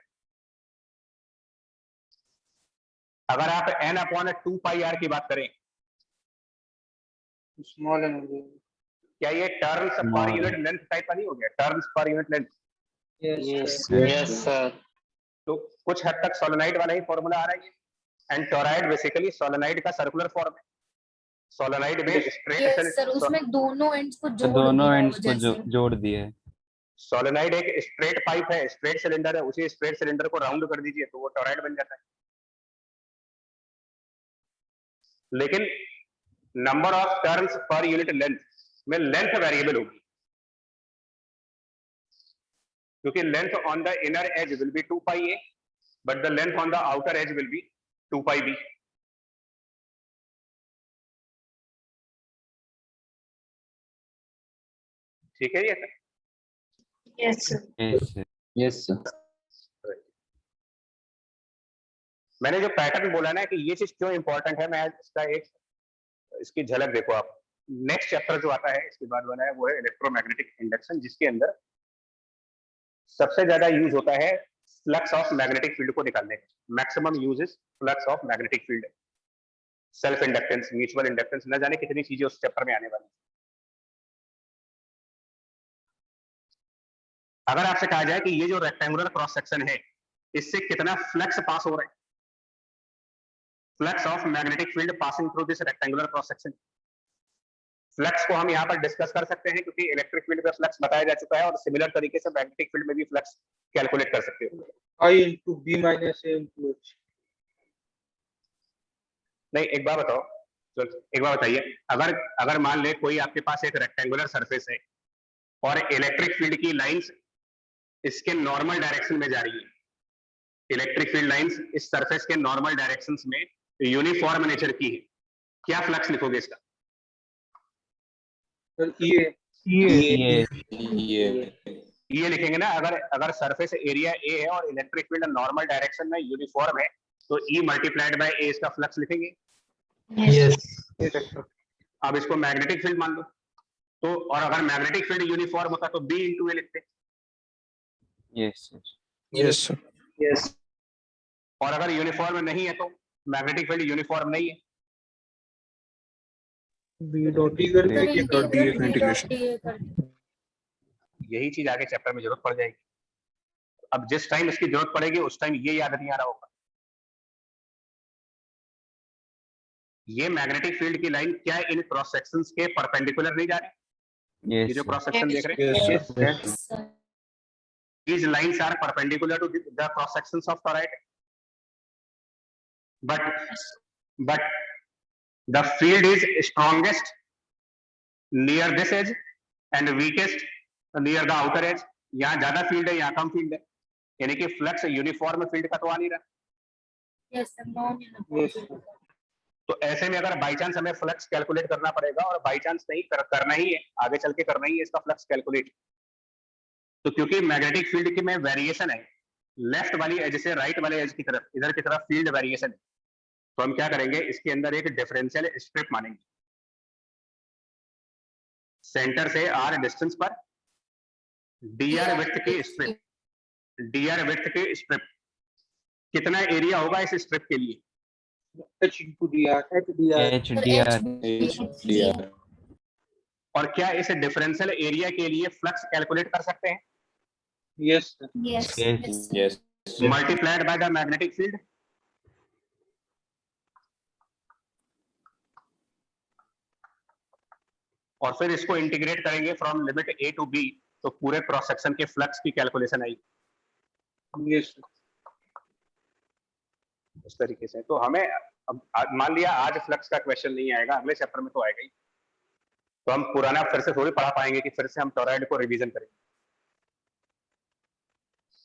अगर आप n अपॉन 2 पाई r की बात करें, स्मॉल एन, क्या ये turns per unit length type का नहीं हो गया? Turns per unit length. Yes sir. तो कुछ हद तक सोलेनोइड वाला ही फॉर्मूला आ रहा है। एंड टोरॉइड बेसिकली सोलेनोइड का सर्कुलर फॉर्म है। सोलेनोइड में स्ट्रेट सर उसमें दोनों एंड्स को जोड़ दिए। सोलेनोइड एक स्ट्रेट पाइप है, स्ट्रेट सिलेंडर है, उसी स्ट्रेट सिलेंडर को राउंड कर दीजिए तो वो टोरॉइड बन जाता है। लेकिन number of turns per unit length में लेंथ वेरिएबल होगी, क्योंकि length on the inner edge will be 2 pi a but the length on the outer edge will be 2 pi B. ठीक है ये सर? Yes sir. मैंने जो pattern बोला ना कि ये चीज क्यों इंपॉर्टेंट है, मैं इसका इसकी झलक देखो आप। नेक्स्ट चैप्टर जो आता है इसके बाद वाला है वो है इलेक्ट्रोमैग्नेटिक इंडक्शन, जिसके अंदर सबसे ज्यादा यूज होता है फ्लक्स ऑफ मैग्नेटिक फील्ड को निकालने का। Maximum use is flux of magnetic field, self inductance, mutual inductance, न जाने कितनी चीजें उस चैप्टर में आने वाली। अगर आपसे कहा जाए कि ये जो रेक्टेंगुलर क्रॉस सेक्शन है इससे कितना फ्लक्स पास हो रहा है, flux of magnetic field passing through this rectangular cross section, flux को हम यहाँ पर डिस्कस कर सकते हैं क्योंकि इलेक्ट्रिक फील्ड में फ्लक्स बताया जा चुका है और सिमिलर तरीके से मैग्नेटिक फील्ड में भी फ्लक्स कैलकुलेट कर सकते हो। I into B minus A into H। नहीं एक बार बताओ, तो एक बार बताइए, अगर मान ले कोई आपके पास एक रेक्टेंगुलर सरफेस है और इलेक्ट्रिक फील्ड की लाइंस इसके नॉर्मल डायरेक्शन में जा रही है, इलेक्ट्रिक फील्ड लाइंस इस सरफेस के नॉर्मल डायरेक्शंस में यूनिफॉर्म नेचर की है, क्या फ्लक्स लिखोगे इसका? ये लिखेंगे ना। अगर सरफेस एरिया ए है और इलेक्ट्रिक फील्ड नॉर्मल डायरेक्शन में यूनिफॉर्म है तो E मल्टीप्लाइड बाय ए इसका फ्लक्स लिखेंगे। अब इसको मैग्नेटिक फील्ड मान लो तो, और अगर मैग्नेटिक फील्ड यूनिफॉर्म होता तो B इंटू ए लिखते। यस और अगर यूनिफॉर्म नहीं है तो मैग्नेटिक फील्ड यूनिफॉर्म नहीं है, B डॉट D करके इंटीग्रेशन। यही चीज आगे चैप्टर में जरूरत पड़ जाएगी। अब जिस टाइम इसकी जरूरत पड़ेगी उस टाइम ये याद नहीं आ रहा होगा। ये मैग्नेटिक फील्ड की लाइन क्या इन क्रॉस सेक्शंस के परपेंडिकुलर नहीं जा रहे? ये यस जो क्रॉस सेक्शन देख रहे Yes, हैं, sir. Yes, sir. these lines are perpendicular to the cross sections of toroid, but the field is strongest near this edge and weakest near the outer edge. यहाँ ज्यादा field है, यहाँ कम field है, यानी कि फ्लक्स यूनिफॉर्म फील्ड का तो आ नहीं रहा। Yes, sir. Non-uniform. Yes, sir. तो ऐसे में अगर बाई चांस हमें फ्लक्स कैलकुलेट करना पड़ेगा, और बाई चांस नहीं करना ही है, आगे चल के करना ही है इसका फ्लक्स कैलकुलेट, तो क्योंकि मैग्नेटिक फील्ड की में वेरिएशन है, लेफ्ट वाली एज से राइट वाले एज की तरफ, इधर की तरफ फील्ड वेरिएशन है, तो हम क्या करेंगे, इसके अंदर एक डिफरेंशियल स्ट्रिप मानेंगे, सेंटर से आर डिस्टेंस पर dr विड्थ की स्ट्रिप, dr विड्थ की स्ट्रिप, कितना एरिया होगा इस स्ट्रिप के लिए? H into dr. HDR HDR. और क्या इस डिफरेंशियल एरिया के लिए फ्लक्स कैलकुलेट कर सकते हैं? Yes, sir. Yes. Yes. Yes. sir. Yes. Multiplied by the magnetic field, और फिर इसको इंटीग्रेट करेंगे from limit a to b, तो पूरे क्रॉस सेक्शन के फ्लक्स की कैलकुलेशन आई Yes, sir. इस तरीके से। तो हमें अब मान लिया आज फ्लक्स का क्वेश्चन नहीं आएगा, अगले चैप्टर में तो आएगा ही, तो हम पुराना फिर से थोड़ी पढ़ा पाएंगे कि फिर से हम टोरॉइड को रिवीजन करेंगे।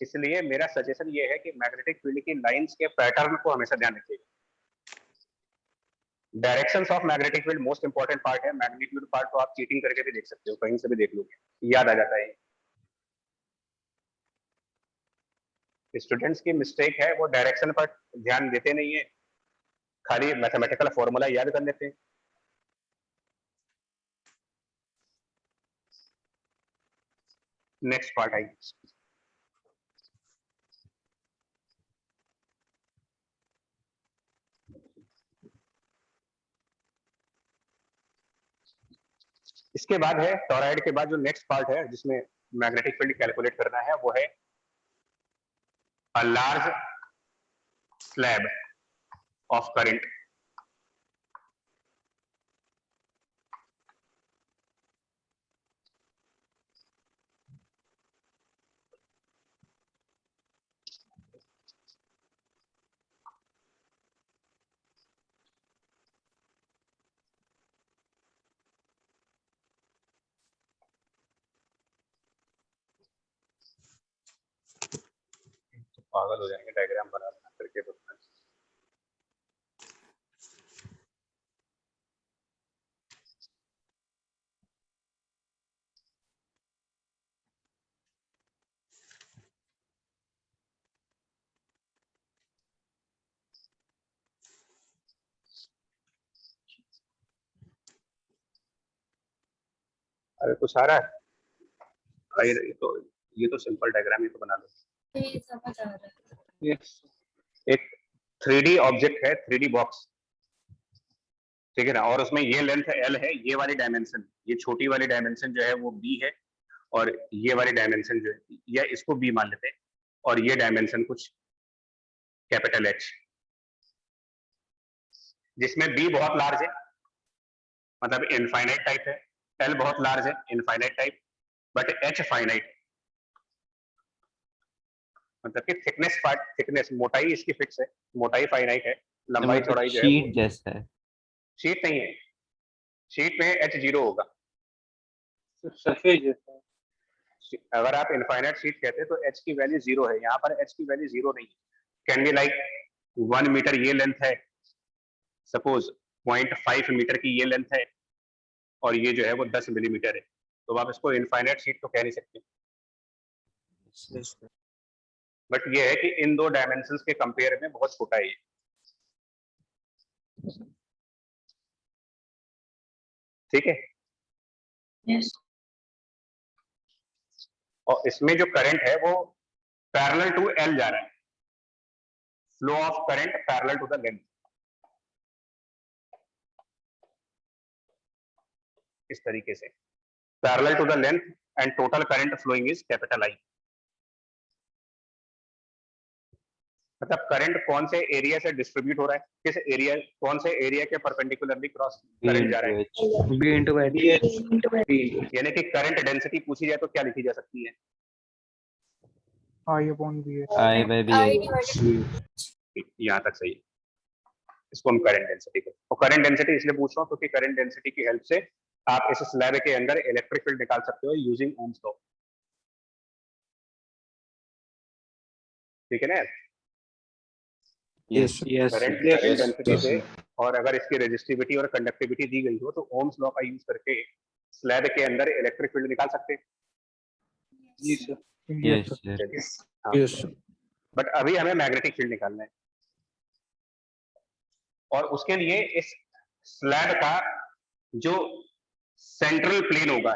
इसलिए मेरा सजेशन ये है कि मैग्नेटिक फील्ड की लाइंस के पैटर्न को हमेशा ध्यान रखिएगा। Directions of magnetic field most important part है, मैग्नीट्यूड पार्ट तो आप चीटिंग करके भी देख सकते हो, कहीं से भी देख लोगे, याद आ जाता है। स्टूडेंट्स की मिस्टेक है, वो डायरेक्शन पर ध्यान देते नहीं है, खाली मैथमेटिकल फॉर्मूला याद कर लेते हैं। नेक्स्ट पार्ट आई, इसके बाद है टोरॉइड के बाद जो नेक्स्ट पार्ट है जिसमें मैग्नेटिक फील्ड कैलकुलेट करना है, वो है a large slab of current. पागल हो जाएंगे डायग्राम बना करके बताना। अरे कुछ आ रहा है? ये तो सिंपल डायग्राम ही तो बना लो। ये समझ आ रहा है। Yes. एक 3D ऑब्जेक्ट है, 3D बॉक्स, ठीक है ना, और उसमें ये लेंथ L है, ये वाली डायमेंशन, ये छोटी वाली डायमेंशन जो है वो B है, और ये वाली डायमेंशन जो है, या इसको B मान लेते हैं, और ये डायमेंशन कुछ कैपिटल H, जिसमें B बहुत लार्ज है, मतलब इनफाइनाइट टाइप है, L बहुत लार्ज है, infinite type, but H finite, मतलब कि थिकनेस मोटाई इसकी फिक्स है, मोटाई फाइनाइट है, लंबाई चौड़ाई जो है शीट जैसा है। शीट नहीं है, शीट में H 0 होगा। सरफेस जैसा। अगर आप इनफाइनाइट शीट कहते हैं तो H की वैल्यू 0 है, यहाँ पर H की वैल्यू 0 नहीं है। कैन बी लाइक 1 मीटर ये लेंथ है, सपोज 0.5 मीटर की ये लेंथ है, और ये जो है वो 10 मिलीमीटर है, तो आप इसको इनफाइनाइट शीट तो कह नहीं सकते। बट ये है कि इन दो डायमेंशंस के कंपेयर में बहुत छोटा है ये। ठीक है। Yes. और इसमें जो करंट है वो पैरेलल टू L जा रहा है, flow of current parallel to the length, इस तरीके से parallel to the length and total current flowing is capital I। मतलब करंट कौन से एरिया से डिस्ट्रीब्यूट हो रहा है, किस एरिया, कौन से एरिया के परपेंडिकुलरली क्रॉस करंट जा रहा है, बी इंटू एच यानी कि करंट डेंसिटी पूछी जाए तो क्या लिखी जा सकती है? I upon B I by B I I divided यहाँ तक सही है। इसको हम करंट डेंसिटी कहते हैं। और करंट डेंसिटी इसलिए पूछ रहा हूँ क्योंकि करंट डेंसिटी की हेल्प से आप इस स्लैब के अंदर इलेक्ट्रिक फील्ड निकाल सकते हो यूजिंग ओम्स लॉ। ठीक है ना? yes करंट डेंसिटी से, और अगर इसकी रेजिस्टिविटी और कंडक्टिविटी दी गई हो तो ओम्स लॉ का यूज करके स्लैब के अंदर इलेक्ट्रिक फील्ड निकाल सकते हैं। जी सर yes हाँ। बट अभी हमें मैग्नेटिक फील्ड निकालना है, और उसके लिए इस स्लैब का जो सेंट्रल प्लेन होगा,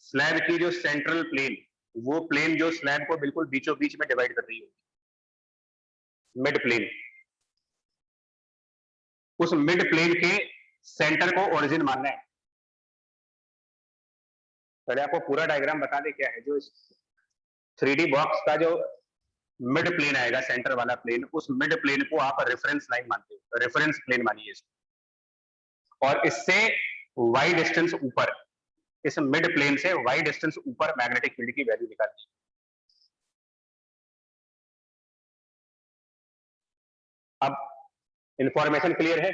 स्लैब की जो सेंट्रल प्लेन, वो प्लेन जो स्लैब को बिल्कुल बीचों बीच में डिवाइड कर रही होगी, मिड प्लेन, उस मिड प्लेन के सेंटर को ओरिजिन मानना है। पहले आपको पूरा डायग्राम बता दे क्या है। जो 3D बॉक्स का जो मिड प्लेन आएगा, सेंटर वाला प्लेन, उस मिड प्लेन को आप रेफरेंस लाइन मानते हो, रेफरेंस प्लेन मानिए इसको, और इससे y डिस्टेंस ऊपर, इस मिड प्लेन से y डिस्टेंस ऊपर मैग्नेटिक फील्ड की वैल्यू निकालनी है। अब इंफॉर्मेशन क्लियर है?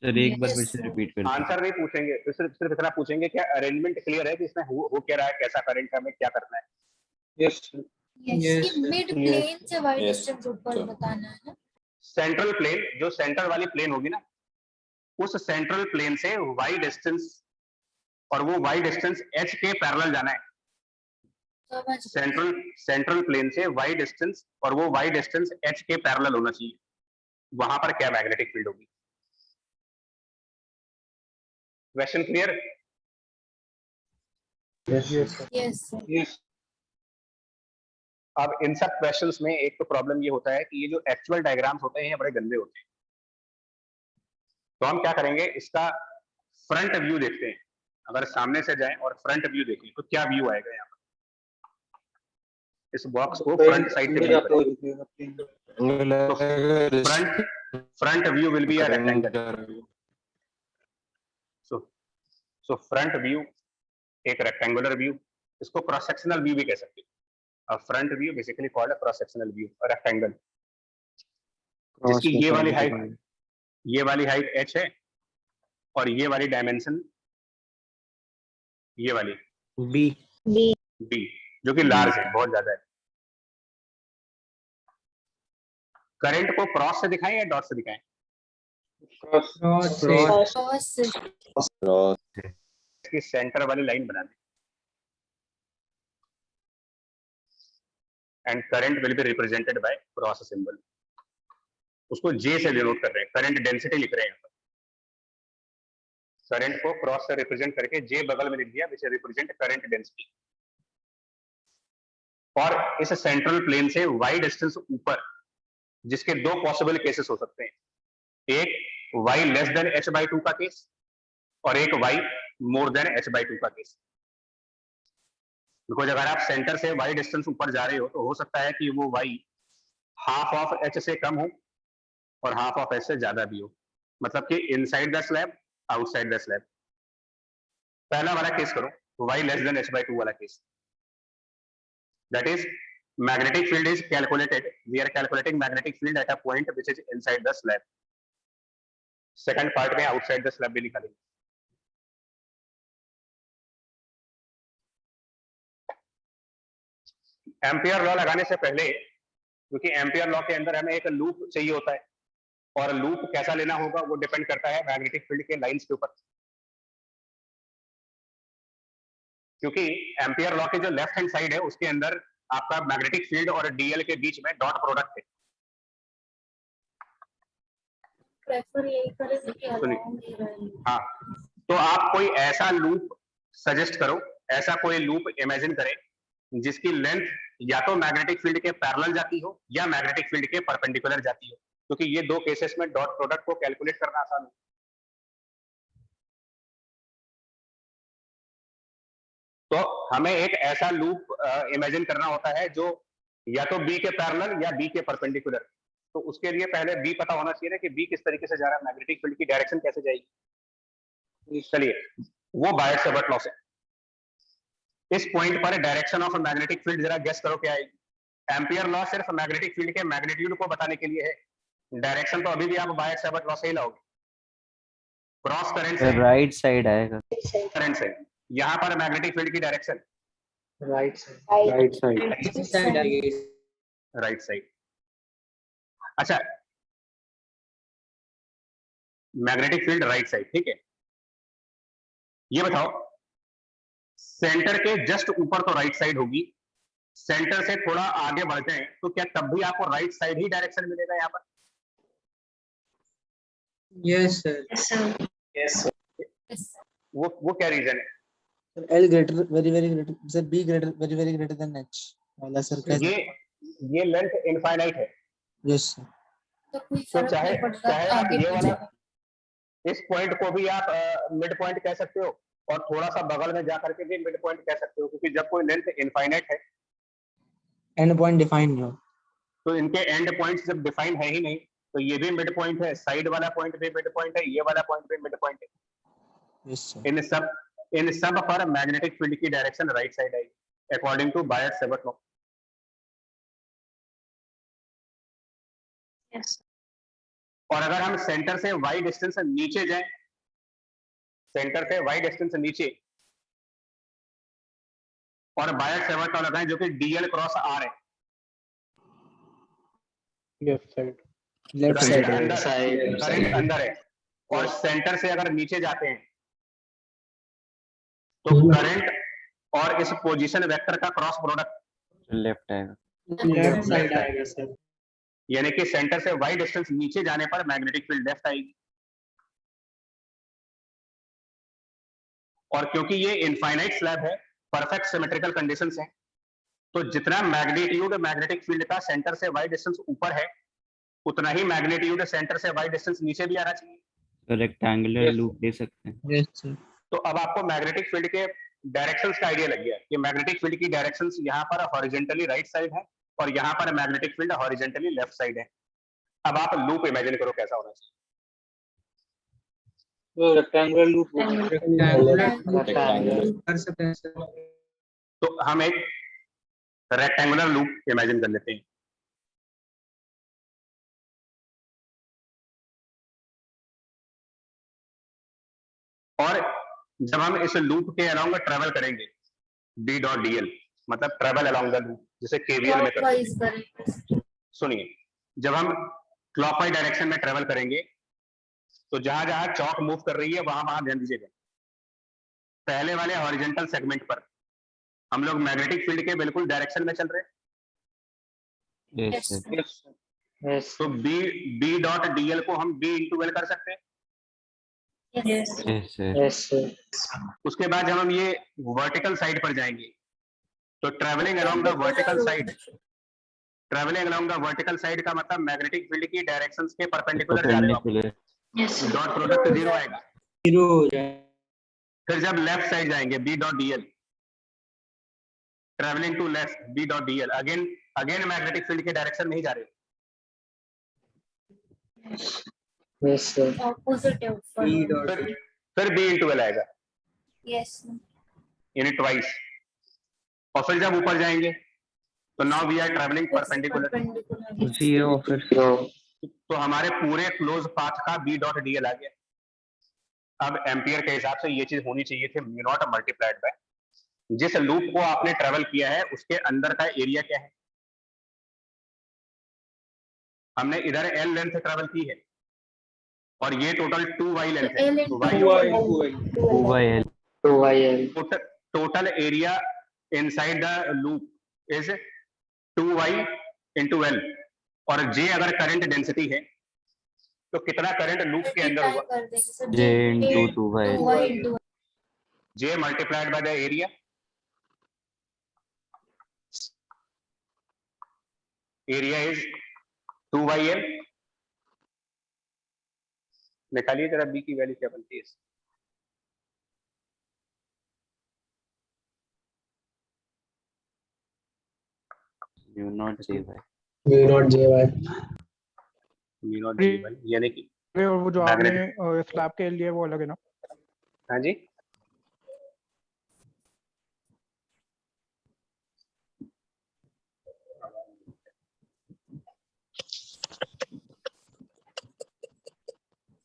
सर एक बार फिर से रिपीट कर दीजिए। आंसर नहीं पूछेंगे, तो सिर्फ इतना पूछेंगे क्या अरेंजमेंट क्लियर है कि इसमें हो क्या रहा है, कैसा करंट है, हमें क्या करना है। यस मिड प्लेन से y डिस्टेंस ऊपर बताना है ना। सेंट्रल प्लेन, जो सेंटर वाली प्लेन होगी ना, उस सेंट्रल प्लेन से y डिस्टेंस, और वो y डिस्टेंस h के पैरेलल जाना है। सेंट्रल प्लेन से y डिस्टेंस, और वो y डिस्टेंस h के पैरेलल होना चाहिए। वहां पर क्या मैग्नेटिक फील्ड होगी। Question clear? यस अब इन सब क्वेश्चंस में एक तो प्रॉब्लम ये होता है कि ये जो एक्चुअल डायग्राम्स होते हैं ये बड़े गंदे होते हैं। तो हम क्या करेंगे, इसका फ्रंट व्यू देखते हैं। अगर सामने से जाएं और फ्रंट व्यू देखें तो क्या व्यू आएगा यहाँ पर। इस बॉक्स को फ्रंट साइड से व्यू करें। Front view will be a rectangle. So front view एक रेक्टेंगुलर व्यू, इसको क्रॉस सेक्शनल व्यू भी कह सकते हैं। A front view basically called a cross sectional view, a rectangle, जिसकी ये वाली हाइट h है, और ये वाली डायमेंशन ये वाली b, जो कि लार्ज है, बहुत ज्यादा है। करंट को क्रॉस से दिखाएं या डॉट से दिखाएं? इसकी सेंटर वाली लाइन बना दें, and current will be represented by cross symbol. उसको J से डिनोट कर रहे हैं, करंट डेंसिटी लिख रहे हैं। करंट को क्रॉस से रिप्रेजेंट करके J बगल में लिख दिया, विच रिप्रेजेंट करंट डेंसिटी। और इस सेंट्रल प्लेन से y डिस्टेंस ऊपर, जिसके दो पॉसिबल केसेस हो सकते हैं, एक y लेस देन h/2 का केस, और एक y मोर देन h/2 का केस। बिकॉज अगर आप सेंटर से y डिस्टेंस ऊपर जा रहे हो तो हो सकता है कि वो y हाफ ऑफ h से कम हो और हाफ ऑफ h से ज्यादा भी हो, मतलब कि inside the slab, outside the slab. पहला वाला केस करो, y लेस देन h/2 वाला case, that is magnetic field is calculated, we are calculating magnetic field at a point which is inside the slab. Second part में outside the slab भी निकालेंगे। Ampere law लगाने से पहले, क्योंकि ampere law के अंदर हमें एक लूप चाहिए होता है, और लूप कैसा लेना होगा वो डिपेंड करता है मैग्नेटिक फील्ड के लाइंस के ऊपर। क्योंकि एम्पियर लॉ के जो लेफ्ट हैंड साइड है उसके अंदर आपका मैग्नेटिक फील्ड और डीएल के बीच में डॉट प्रोडक्ट है। हाँ, तो आप कोई ऐसा लूप सजेस्ट करो, ऐसा कोई लूप इमेजिन करें जिसकी लेंथ या तो मैग्नेटिक फील्ड के पैरेलल जाती हो या मैग्नेटिक फील्ड के परपेंडिकुलर जाती हो, क्योंकि ये दो केसेस में डॉट प्रोडक्ट को कैलकुलेट करना आसान है। तो हमें एक ऐसा लूप इमेजिन करना होता है जो या तो बी के पैरेलल या बी के परपेंडिकुलर। तो उसके लिए पहले बी पता होना चाहिए ना कि बी किस तरीके से जा रहा है, मैग्नेटिक फील्ड की डायरेक्शन कैसे जाएगी। चलिए वो बायट-सावर्ट लॉ से इस पॉइंट पर डायरेक्शन ऑफ मैग्नेटिक फील्ड जरा गेस करो क्या आएगी। एम्पियर लॉ सिर्फ मैग्नेटिक फील्ड के मैग्नीट्यूड को बताने के लिए है, डायरेक्शन तो अभी भी आप बायट-सावर्ट लॉ से ही लाओगे। क्रॉस करंट से राइट साइड आएगा। करंट से यहाँ पर मैग्नेटिक फील्ड की direction right side right side. अच्छा मैग्नेटिक फील्ड राइट साइड, ठीक है। ये बताओ सेंटर के जस्ट ऊपर तो राइट साइड होगी, सेंटर से थोड़ा आगे बढ़ जाए तो क्या तब भी आपको राइट साइड ही डायरेक्शन मिलेगा यहाँ पर? Yes sir. वो क्या रीजन है? L greater very greater sir, B greater very greater than H वाला सर कैसे? ये लेंथ इनफाइनाइट है। Yes sir. तो कोई तो फर्क चाहे नहीं पड़ता चाहे आप आगे ये वाला पीछे। इस पॉइंट को भी आप मिड पॉइंट कह सकते हो और थोड़ा सा बगल में जाकर के भी मिड पॉइंट कह सकते हो, क्योंकि जब कोई लेंथ इनफाइनाइट है एंड पॉइंट डिफाइन हो तो इनके एंड पॉइंट्स जब डिफाइन है ही नहीं तो ये भी मिड पॉइंट है, साइड वाला पॉइंट भी मिड पॉइंट है, ये वाला पॉइंट भी मिड पॉइंट है। Yes sir. इन सब पर मैग्नेटिक फील्ड की डायरेक्शन राइट साइड आएगी अकॉर्डिंग टू बायट-सावर्ट लॉ। और अगर हम सेंटर से y डिस्टेंस नीचे जाएं, सेंटर से y डिस्टेंस नीचे और बायट-सावर्ट लॉ लगाएं जो कि dl क्रॉस r है, लेफ्ट करंट अंदर है, और सेंटर से अगर नीचे जाते हैं तो करंट और इस पोजीशन वेक्टर का क्रॉस प्रोडक्ट लेफ्ट आएगा। लेफ्ट साइड आएगा सर। यानी कि सेंटर से y डिस्टेंस नीचे जाने पर मैग्नेटिक फील्ड लेफ्ट आएगी। और क्योंकि ये इनफाइनाइट स्लैब है, परफेक्ट सिमेट्रिकल कंडीशंस हैं, तो जितना मैग्नीट्यूड मैग्नेटिक फील्ड का सेंटर से y डिस्टेंस ऊपर है उतना ही मैग्नीट्यूड सेंटर से y डिस्टेंस नीचे भी आना चाहिए। तो रेक्टेंगुलर लूप ले सकते हैं। Yes sir. तो अब आपको मैग्नेटिक फील्ड के डायरेक्शंस का आइडिया लग गया कि मैग्नेटिक फील्ड की डायरेक्शंस यहाँ पर हॉरिजॉन्टली राइट साइड है और यहाँ पर magnetic field horizontally left side है। अब आप लूप इमेजिन करो कैसा होना चाहिए। तो रेक्टेंगुलर लूप कर सकते हैं सर। तो हम एक रेक्टेंगुलर लूप इमेजिन कर लेते हैं। और जब हम इस लूप के अलोंग ट्रेवल करेंगे B डॉट DL मतलब ट्रेवल अलोंग द लूप, जिसे KVL में करते हैं। सुनिए, जब हम क्लॉकवाइज डायरेक्शन में ट्रेवल करेंगे तो जहां जहां चौक मूव कर रही है वहां वहां ध्यान दीजिएगा। पहले वाले हॉरिजॉन्टल सेगमेंट पर हम लोग मैग्नेटिक फील्ड के बिल्कुल डायरेक्शन में चल रहे हैं। Yes sir. तो B डॉट DL को हम B इंटू L कर सकते हैं। Yes sir. उसके बाद जब हम ये वर्टिकल साइड पर जाएंगे तो travelling along the vertical side, travelling along the vertical side का मतलब मैग्नेटिक फील्ड की डायरेक्शंस के परपेंडिकुलर जा रहे हो, डॉट प्रोडक्ट 0 आएगा। 0 हो जाए। फिर जब लेफ्ट साइड जाएंगे B dot DL, travelling to left B dot DL, again magnetic field के डायरेक्शन नहीं जा रहे। Yes sir. ऑपोजिट है ऊपर। फिर B इंटू L आएगा, यस यानी ट्वाइस। और फिर जब ऊपर जाएंगे तो now we are travelling perpendicular, 0 फिर 0। तो हमारे पूरे क्लोज पाथ का B डॉट DL आ गया। अब एम्पियर के हिसाब से ये चीज होनी चाहिए थी म्यू नॉट मल्टीप्लाइड बाय जिस लूप को आपने ट्रेवल किया है उसके अंदर का एरिया क्या है। हमने इधर L लेंथ ट्रेवल की है और ये टोटल 2y लेंथ है, तो YL total area inside the loop is 2y into L। और J अगर करंट डेंसिटी है तो कितना करंट लूप के अंदर हुआ, J into 2y। J multiplied by the area, area is 2yL। निकालिए जरा B की वैल्यू क्या बनती है। Mu naught J by mu naught J by mu naught J by, यानी कि और वो जो मैग्नेटिक, आपने स्लैब के लिए वो अलग है ना? हाँ जी,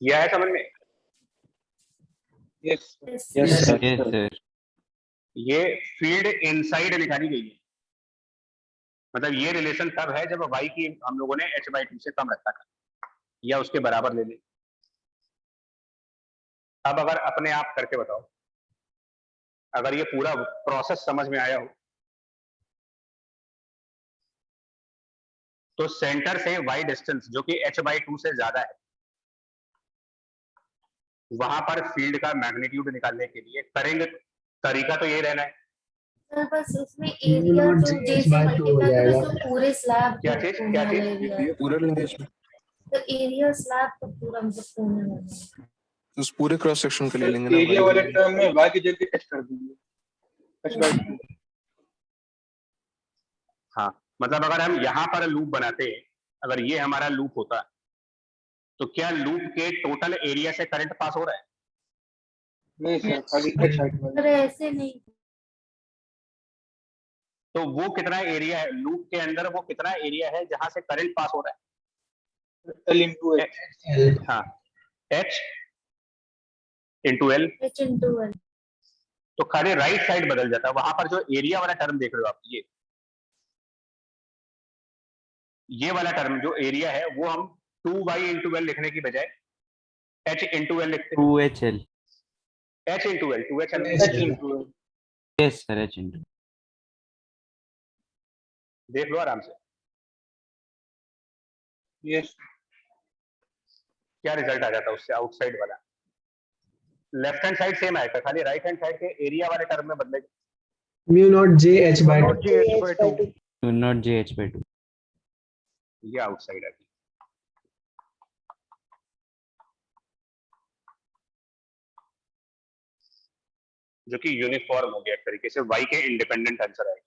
यह है समझ में? Yes Yes. Yes yes sir sir ये फील्ड इनसाइड निकाली गई है, मतलब ये रिलेशन तब है जब y की हम लोगों ने h/2 से कम रखा था या उसके बराबर ले लें। अब अगर अपने आप करके बताओ, अगर ये पूरा प्रोसेस समझ में आया हो, तो सेंटर से y डिस्टेंस जो कि h/2 से ज्यादा है, वहां पर फील्ड का मैग्नीट्यूड निकालने के लिए करेंगे, तरीका तो ये रहना है। सर बस उसमें म्यू एरिया नॉट जो जे जे एच से बाय 2 हो मल्टीप्लाई करो जाएगा। तो पूरे स्लैब क्या को चीज? कोने क्या वाला चीज? एरिया, पूरा लिंकेज में तो एरिया स्लैब का पूरा मतलब कोने वाला। तो उस पूरे क्रॉस सेक्शन के लिए लेंगे ना एरिया y वाले वाले। टर्म में y की जगह h कर देंगे, h/2। हाँ, मतलब अगर हम यहाँ पर लूप बनाते, अगर ये हमारा लूप होता, तो क्या लूप के टोटल एरिया से करंट पास हो रहा है? नहीं सर, खाली h हाइट वाला। सर ऐसे नहीं, तो वो कितना एरिया है लूप के अंदर, वो कितना एरिया है जहां से करंट पास हो रहा है? L into h। हाँ, h into L, h into l। तो खाली राइट साइड बदल जाता है, वहां पर जो एरिया वाला टर्म देख रहे हो आप, ये वाला टर्म जो एरिया है, वो हम 2y इंटू एल लिखने की बजाय h इंटू एल लिखते हैं। 2HL h into L, 2h h into l। Yes sir H into देख लो आराम से, यस क्या रिजल्ट आ जाता है उससे, आउटसाइड वाला। लेफ्ट हैंड साइड सेम आएगा, खाली राइट हैंड साइड के एरिया वाले टर्म में बदलेगा। Mu naught J H by naught J h by 2। Mu naught J H/2 ये आउटसाइड आएगी। जो कि यूनिफॉर्म हो गया एक तरीके से, y के इंडिपेंडेंट आंसर आएगा,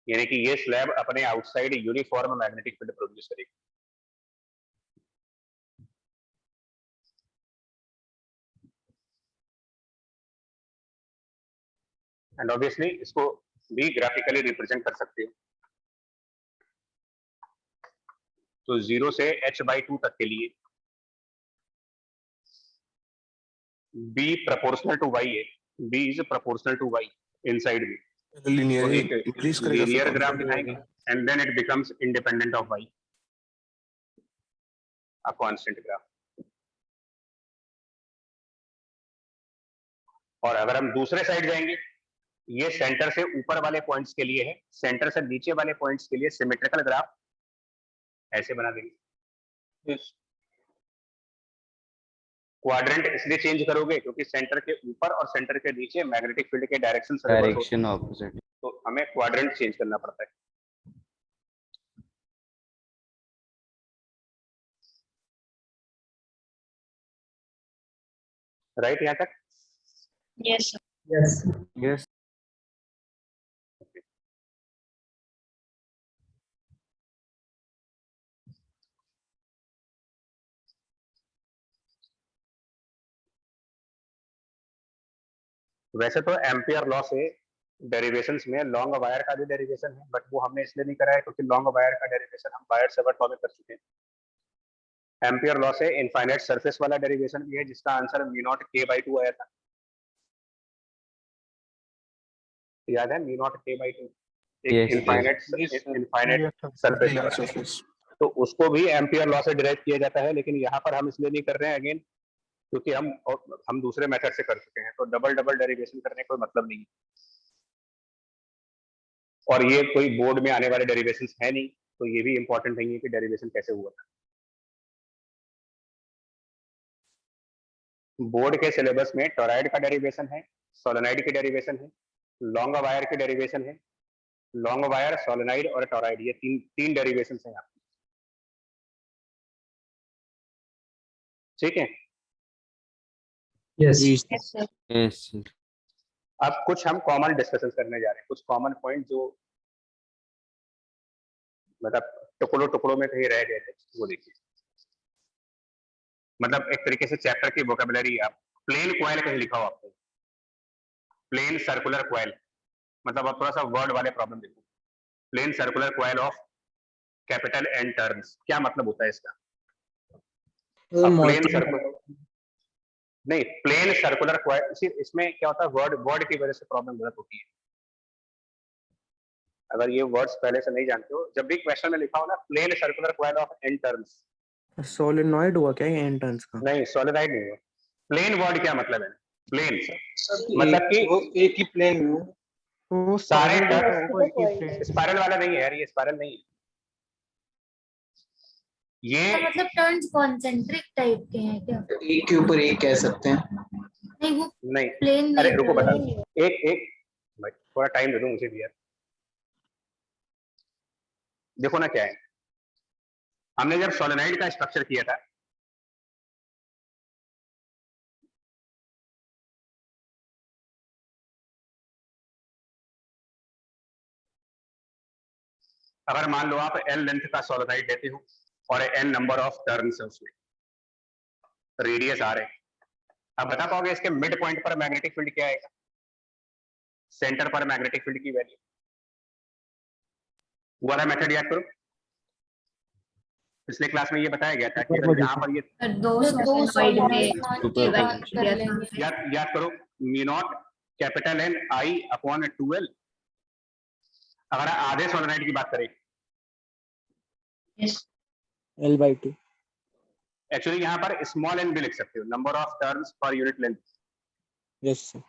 यानी कि ये स्लैब अपने outside uniform magnetic field produce करेगी। एंड ऑब्वियसली इसको भी ग्राफिकली रिप्रेजेंट कर सकते हो। तो 0 से h/2 तक के लिए b प्रोपोर्शनल टू y है, b is proportional to y inside में, तो लिनियर एक इंक्रीज करेगा फिर लीनियर ग्राफ कॉन्स्टेंट दिखाएंगे, होगा। And then it becomes independent of y, a constant graph. और अगर हम दूसरे साइड जाएंगे, ये सेंटर से ऊपर वाले पॉइंट्स के लिए है, सेंटर से नीचे वाले पॉइंट्स के लिए सिमेट्रिकल ग्राफ ऐसे बना देंगे। यस क्वाड्रेंट इसलिए चेंज करोगे क्योंकि सेंटर के ऊपर और सेंटर के नीचे मैग्नेटिक फील्ड के डायरेक्शन रिवर्स होते डायरेक्शन हैं, ऑपोजिट तो हमें क्वाड्रेंट चेंज करना पड़ता है। राइट, यहाँ तक? यस यस यस वैसे तो एम्पियर लॉ से डेरिवेशंस में लॉन्ग वायर का भी डेरिवेशन है, बट वो हमने इसलिए नहीं करा है क्योंकि लॉन्ग वायर का डेरिवेशन हम वायर सेवर्ट लॉ में कर चुके हैं। एम्पियर लॉ से इनफाइनाइट सरफेस वाला डेरिवेशन भी है, जिसका आंसर म्यू नॉट k/2 आया था, याद है? म्यू नॉट k/2 एक Yes, इनफाइनाइट सरफेस Linear वाला, surface। तो उसको भी एम्पियर लॉ से डिराइव किया जाता है, लेकिन यहाँ पर हम इसलिए नहीं कर रहे हैं अगेन, क्योंकि हम दूसरे मेथड से कर चुके हैं, तो डबल डेरिवेशन करने का कोई मतलब नहीं है, और ये कोई बोर्ड में आने वाले डेरिवेशन है नहीं, तो ये भी इंपॉर्टेंट नहीं है कि डेरिवेशन कैसे हुआ था। बोर्ड के सिलेबस में टोरॉइड का डेरिवेशन है, सोलेनॉइड की डेरिवेशन है, लॉन्ग वायर की डेरिवेशन है, लॉन्ग वायर, सोलेनॉइड और टोरॉइड, ये तीन डेरिवेशन हैं यहाँ, ठीक है? यस यस अब कुछ हम कॉमन डिस्कशन करने जा रहे हैं, कुछ कॉमन पॉइंट जो मतलब टुकड़ों टुकड़ों में कहीं रह गए थे, वो देखिए। मतलब एक तरीके से चैप्टर की वोकेबुलरी आप प्लेन क्वाइल कहीं लिखा हो आपको, प्लेन सर्कुलर क्वाइल, मतलब आप थोड़ा सा वर्ड वाले प्रॉब्लम देखो। Plane circular coil of capital N turns, क्या मतलब होता है इसका? प्लेन सर्कुलर नहीं, प्लेन सर्कुलर क्वाइल, इसमें क्या होता है, वर्ड की वजह से प्रॉब्लम गलत होती है। अगर ये वर्ड्स पहले से नहीं जानते हो, जब भी क्वेश्चन में लिखा हो ना plane circular coil of N turns, solenoid हुआ क्या ये एन टर्न्स का? नहीं सोलिनॉइड नहीं है। प्लेन वर्ड क्या मतलब है? प्लेन मतलब कि वो एक ही प्लेन में हो, वो सारे solid होता होगा एक ही plane। स्पाइरल वाला नहीं है यार, ये स्पाइरल नहीं है ये। मतलब टर्न्स कॉन्सेंट्रिक टाइप के हैं क्या? एक के ऊपर एक कह सकते हैं। नहीं वो नहीं, प्लेन अरे नहीं रुको था। बता, एक भाई थोड़ा टाइम दे दो मुझे भी यार। देखो ना क्या है, हमने जब सोलेनॉइड का स्ट्रक्चर किया था, अगर मान लो आप एल लेंथ का सोलेनॉइड लेते हो और एन नंबर ऑफ टर्न्स है उसमें, रेडियस आ रहे हैं, अब बता पाओगे इसके मिड पॉइंट पर मैग्नेटिक फील्ड क्या आएगा, सेंटर पर मैग्नेटिक फील्ड की वैल्यू? वाला मेथड याद करो, पिछले क्लास में ये बताया गया था कि अगर यहाँ पर ये दो सॉलिनॉइड मान के बात कर लेंगे। याद करो, mu naught capital N I upon 2l। अगर आधे सोलेनॉइड की बात करें, L/2। एक्चुअली यहाँ पर स्मॉल एन भी लिख सकते हो, number of turns per unit length, yes sir.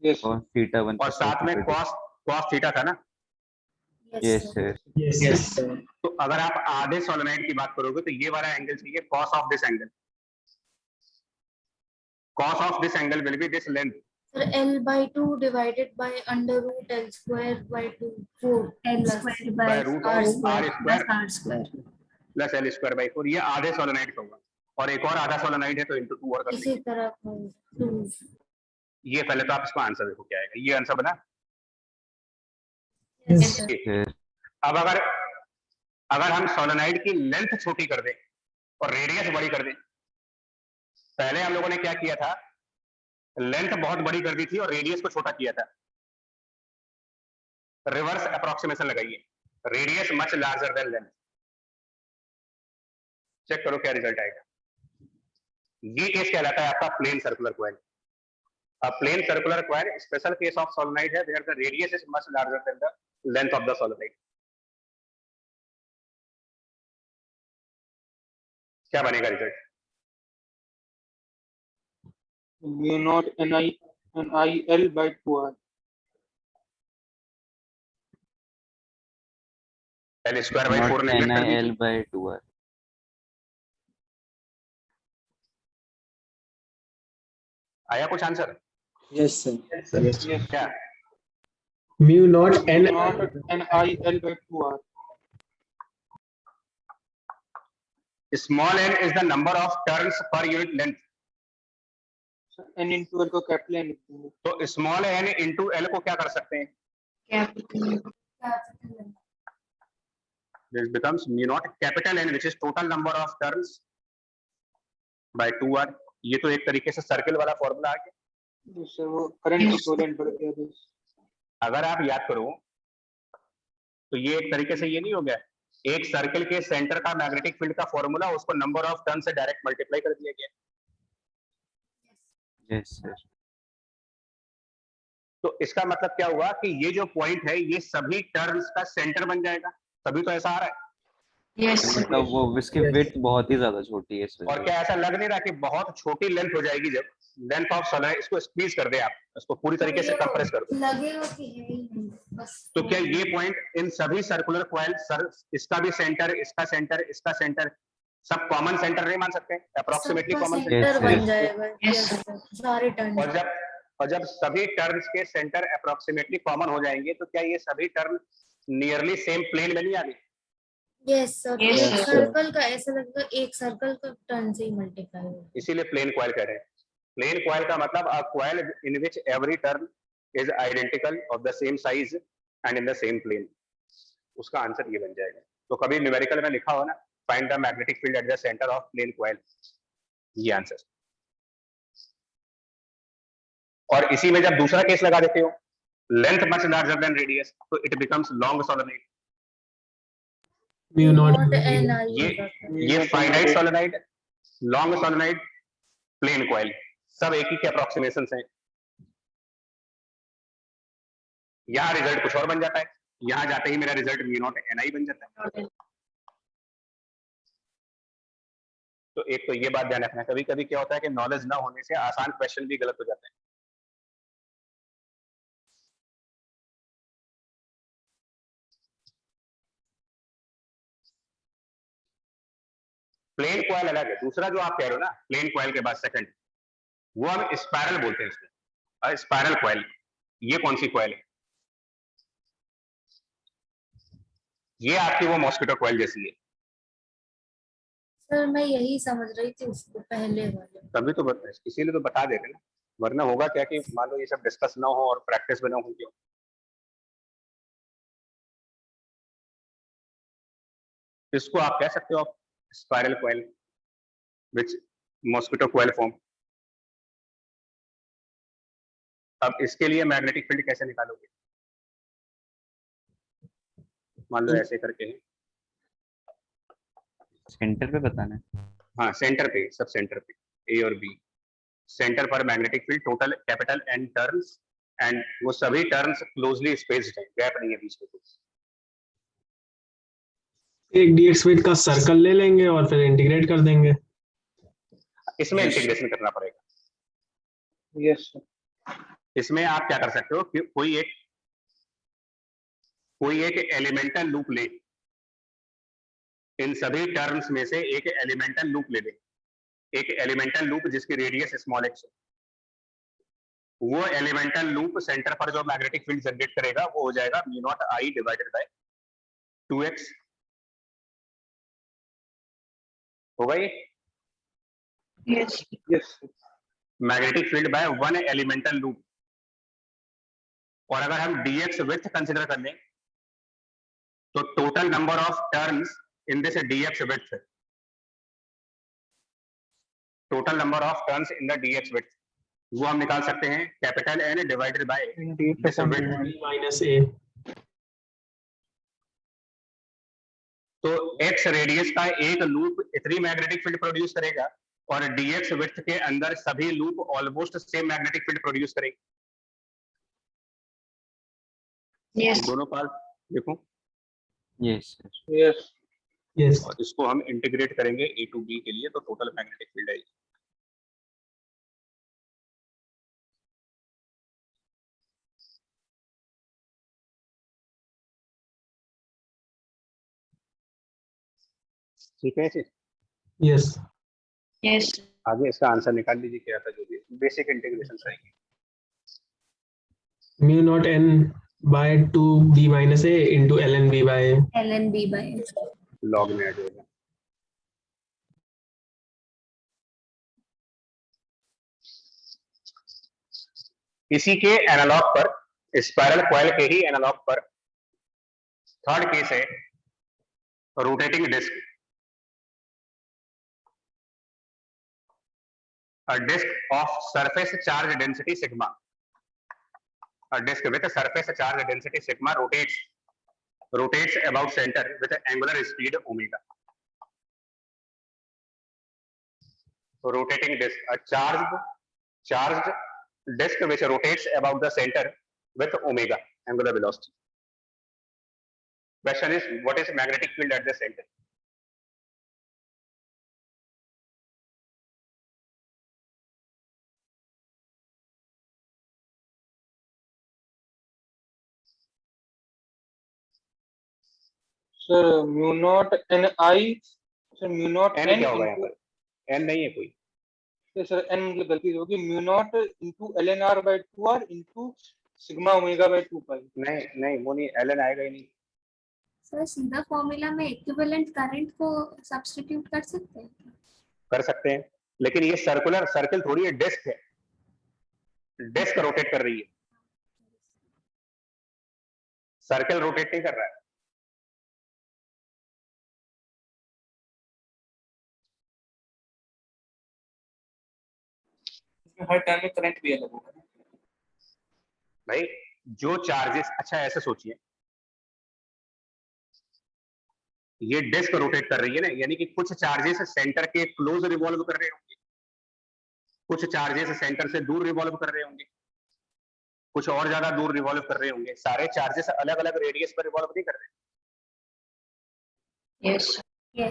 Yes और थीटा 1 और साथ में कॉस थीटा था ना। Yes sir. यस तो अगर आप आधे सोलेनॉइड की बात करोगे तो ये वाला एंगल चाहिए cos of this angle, cos of this angle will be this length. Sir L/2 divided by under root L square by 2 4 L square by root R of square R square R square plus L square by 4, ये आधे solenoid का हुआ, और एक और आधा solenoid है तो इंटू 2 और कर इसी देंगे। तरह प्रूव। ये पहले तो आप इसका आंसर देखो क्या आएगा, ये आंसर बना। अब अगर हम सोलेनॉइड की लेंथ छोटी कर दें और रेडियस बड़ी कर दें, पहले हम लोगों ने क्या किया था, लेंथ बहुत बड़ी कर दी थी और रेडियस को छोटा किया था। रिवर्स अप्रोक्सीमेशन लगाइए, radius much larger than length, check करो क्या रिजल्ट आएगा। ये केस कहलाता है आपका plane circular coil. A plane circular coil, special case of solenoid है where the radius is much larger than the length of the solenoid। क्या बनेगा result? Mu naught N I L by 2r। L square by 4 neglect कर दीजिए। NIL/2r। आया कुछ answer? Yes sir. क्या? Mu naught N N I L by 2r। Small n is the number of turns per unit length। n into l को capital n लिखते हैं। तो small n into l को क्या कर सकते हैं? This becomes mu naught capital N which is total number of turns by 2r। ये तो एक तरीके से सर्किल वाला फॉर्मूला आ गया। सर वो करंट इक्विवेलेंट बढ़ गया बस। अगर आप याद करो तो ये एक तरीके से ये नहीं हो गया, एक सर्किल के सेंटर का मैग्नेटिक फील्ड का फॉर्मूला उसको नंबर ऑफ टर्न से डायरेक्ट मल्टीप्लाई कर दिया गया। Yes sir. तो इसका मतलब क्या हुआ कि ये जो पॉइंट है ये सभी टर्न्स का सेंटर बन जाएगा, तभी तो ऐसा आ रहा है। मतलब वो इसकी विड्थ बहुत ही ज्यादा छोटी है इस वजह और क्या ऐसा लग नहीं रहा कि बहुत छोटी लेंथ हो जाएगी जब लेंथ ऑफ सोलेनॉइड, इसको स्क्वीज कर दे आप, इसको पूरी तरीके से कंप्रेस कर दो, लगेगा कि है ही नहीं बस। तो क्या ये पॉइंट इन सभी सर्कुलर कॉइल, इसका भी सेंटर, इसका सेंटर, इसका सेंटर, सब कॉमन सेंटर नहीं मान सकते? अप्रोक्सीमेटली कॉमन सेंटर बन जाएगा। यस सारे टर्न। और जब सभी टर्न्स के सेंटर अप्रोक्सीमेटली कॉमन हो जाएंगे तो क्या ये सभी टर्न नियरली सेम प्लेन में नहीं आ गए? Yes sir. एक सर्कल का ऐसा लगता है एक सर्कल का टर्न से ही मल्टीप्लाई होगा, इसीलिए प्लेन कॉइल कह रहे हैं। प्लेन कॉइल का मतलब a coil in which every turn is identical of the same size and in the same plane, उसका आंसर ये बन जाएगा। तो कभी न्यूमेरिकल में लिखा हो ना, find the magnetic field at the center of plane coil, ये आंसर। और इसी में जब दूसरा केस लगा देते हो, length much larger than radius, तो it becomes long solenoid. Mu naught ये finite solenoid, long solenoid, plane coil, सब एक ही के अप्रोक्सीमेशन हैं। यहाँ रिजल्ट कुछ और बन जाता है, यहाँ जाते ही मेरा रिजल्ट म्यू नॉट NI बन जाता है। तो एक तो ये बात ध्यान रखना, कभी कभी क्या होता है कि नॉलेज ना होने से आसान क्वेश्चन भी गलत हो जाते हैं। प्लेन कॉइल अलग है, दूसरा जो आप कह रहे हो ना प्लेन कॉइल के बाद सेकंड, वो हम स्पाइरल बोलते हैं इसमें। स्पाइरल कॉइल, ये कौन सी कॉइल है? ये आपकी वो मॉस्किटो कॉइल जैसी है। सर मैं यही समझ रही थी उसको पहले वाले। तभी तो इसीलिए तो बता दे रहे ना, वरना होगा क्या कि मान लो ये सब डिस्कस ना हो और प्रैक्टिस में ना हो। क्यों? इसको आप कह सकते हो स्पाइरल कॉइल विच मॉस्किटो कॉइल फॉर्म। अब इसके लिए मैग्नेटिक फील्ड कैसे निकालोगे? मान लो ऐसे करके है, सेंटर पे बताना है। हाँ सेंटर पे, सब सेंटर पे A और B, सेंटर पर magnetic field total capital N turns, and वो सभी टर्न्स क्लोजली स्पेस्ड हैं, गैप नहीं है बीच में कुछ। एक dx वेट का सर्कल ले लेंगे और फिर इंटीग्रेट कर देंगे। इसमें इंटीग्रेशन करना पड़ेगा। यस इसमें आप क्या कर सकते हो कि कोई एक एलिमेंटल लूप ले, इन सभी टर्म्स में से एक एलिमेंटल लूप ले ले, एक एलिमेंटल लूप जिसकी रेडियस स्मॉल x है। वो एलिमेंटल लूप सेंटर पर जो मैग्नेटिक फील्ड जनरेट करेगा वो हो जाएगा mu naught I divided by 2x। होगा ये? Yes yes magnetic field by one elemental loop. और अगर हम dx विड्थ कंसीडर कर लें तो total number of turns in this dx width, total number of turns in the dx width, वो हम निकाल सकते हैं capital N divided by this width minus A। तो x रेडियस का एक लूप इतनी मैग्नेटिक फील्ड प्रोड्यूस करेगा और dx विड्थ के अंदर सभी loop almost same magnetic field produce करेंगे। यस दोनों पार्ट देखो। Yes sir. यस यस और इसको हम इंटीग्रेट करेंगे A to B के लिए, तो टोटल मैग्नेटिक फील्ड आएगी। ठीक है जी। यस यस आगे इसका आंसर निकाल लीजिए क्या था, जो भी बेसिक इंटीग्रेशन रहेगी। Mu naught N by 2B minus A into ln B by LNB by log में ऐड होगा। इसी के एनालॉग पर, स्पाइरल कॉइल के ही एनालॉग पर थर्ड केस है rotating disc. A disk of surface charge density sigma, a disk with a surface charge density sigma rotates about center with an angular speed omega. So rotating disk, a charged disk which rotates about the center with omega angular velocity. Question is, what is magnetic field at the center? Sir mu naught N I, sir mu naught n N क्या होगा यहाँ पर? n नहीं है कोई। Sir N मतलब गलती होगी, mu naught into ln r by 2r into sigma omega by 2 pi. नहीं वो नहीं, ln आएगा ही नहीं। सर सीधा फॉर्मूला में इक्विवेलेंट करंट को सब्स्टिट्यूट कर सकते हैं? कर सकते हैं, लेकिन ये सर्कल थोड़ी है, डिस्क है, डिस्क रोटेट कर रही है, सर्कल रोटेट नहीं कर रहा है। हर टर्म में करंट भी अलग होगा भाई। जो चार्जेस, अच्छा ऐसे सोचिए, ये डिस्क रोटेट कर रही है ना, यानी कि कुछ चार्जेस सेंटर के क्लोज रिवॉल्व कर रहे होंगे, कुछ चार्जेस सेंटर से दूर रिवॉल्व कर रहे होंगे, कुछ और ज्यादा दूर रिवॉल्व कर रहे होंगे। सारे चार्जेस अलग अलग रेडियस पर रिवॉल्व नहीं कर रहे। Yes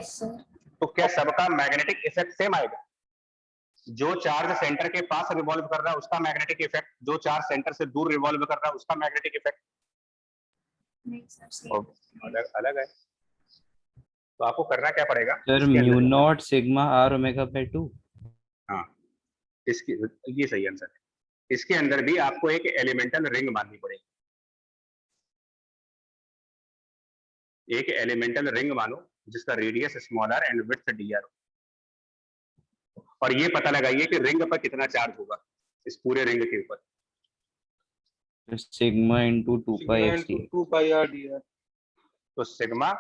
sir. तो क्या सबका मैग्नेटिक इफेक्ट सेम आएगा? जो चार्ज सेंटर के पास रिवॉल्व कर रहा है उसका मैग्नेटिक इफेक्ट, जो चार्ज सेंटर से दूर रिवॉल्व कर रहा है उसका मैग्नेटिक इफेक्ट अलग अलग है। तो आपको करना क्या पड़ेगा sir? Mu naught sigma R omega by 2। हाँ, इसकी ये सही आंसर है। इसके अंदर भी आपको एक एलिमेंटल रिंग माननी पड़ेगी। एक एलिमेंटल रिंग मानो जिसका radius small r and width d r, और ये पता लगाइए कि रिंग पर कितना चार्ज होगा इस पूरे रिंग के ऊपर। Sigma into 2 pi x D. 2 pi R D are. तो सिग्मा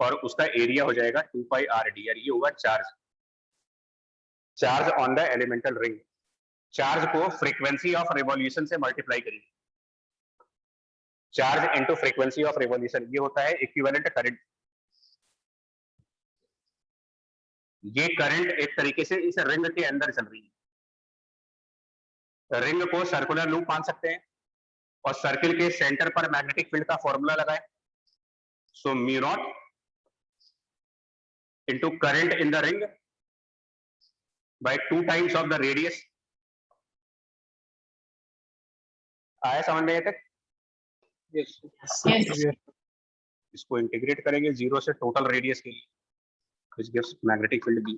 और उसका एरिया हो जाएगा 2 पाई आर डी आर। ये होगा charge, charge on the elemental ring. Charge को फ्रीक्वेंसी ऑफ रिवॉल्यूशन से मल्टीप्लाई करिए। Charge into frequency of revolution, ये होता है इक्विवेलेंट करंट। ये करंट एक तरीके से इस रिंग के अंदर चल रही है। रिंग को सर्कुलर लूप मान सकते हैं और सर्किल के सेंटर पर मैग्नेटिक फील्ड का फॉर्मूला लगाएं। So mu naught into current in the ring by 2 times of the radius. आया समझ में तक? यस। इसको इंटीग्रेट करेंगे 0 से टोटल रेडियस के लिए, which gives magnetic field B.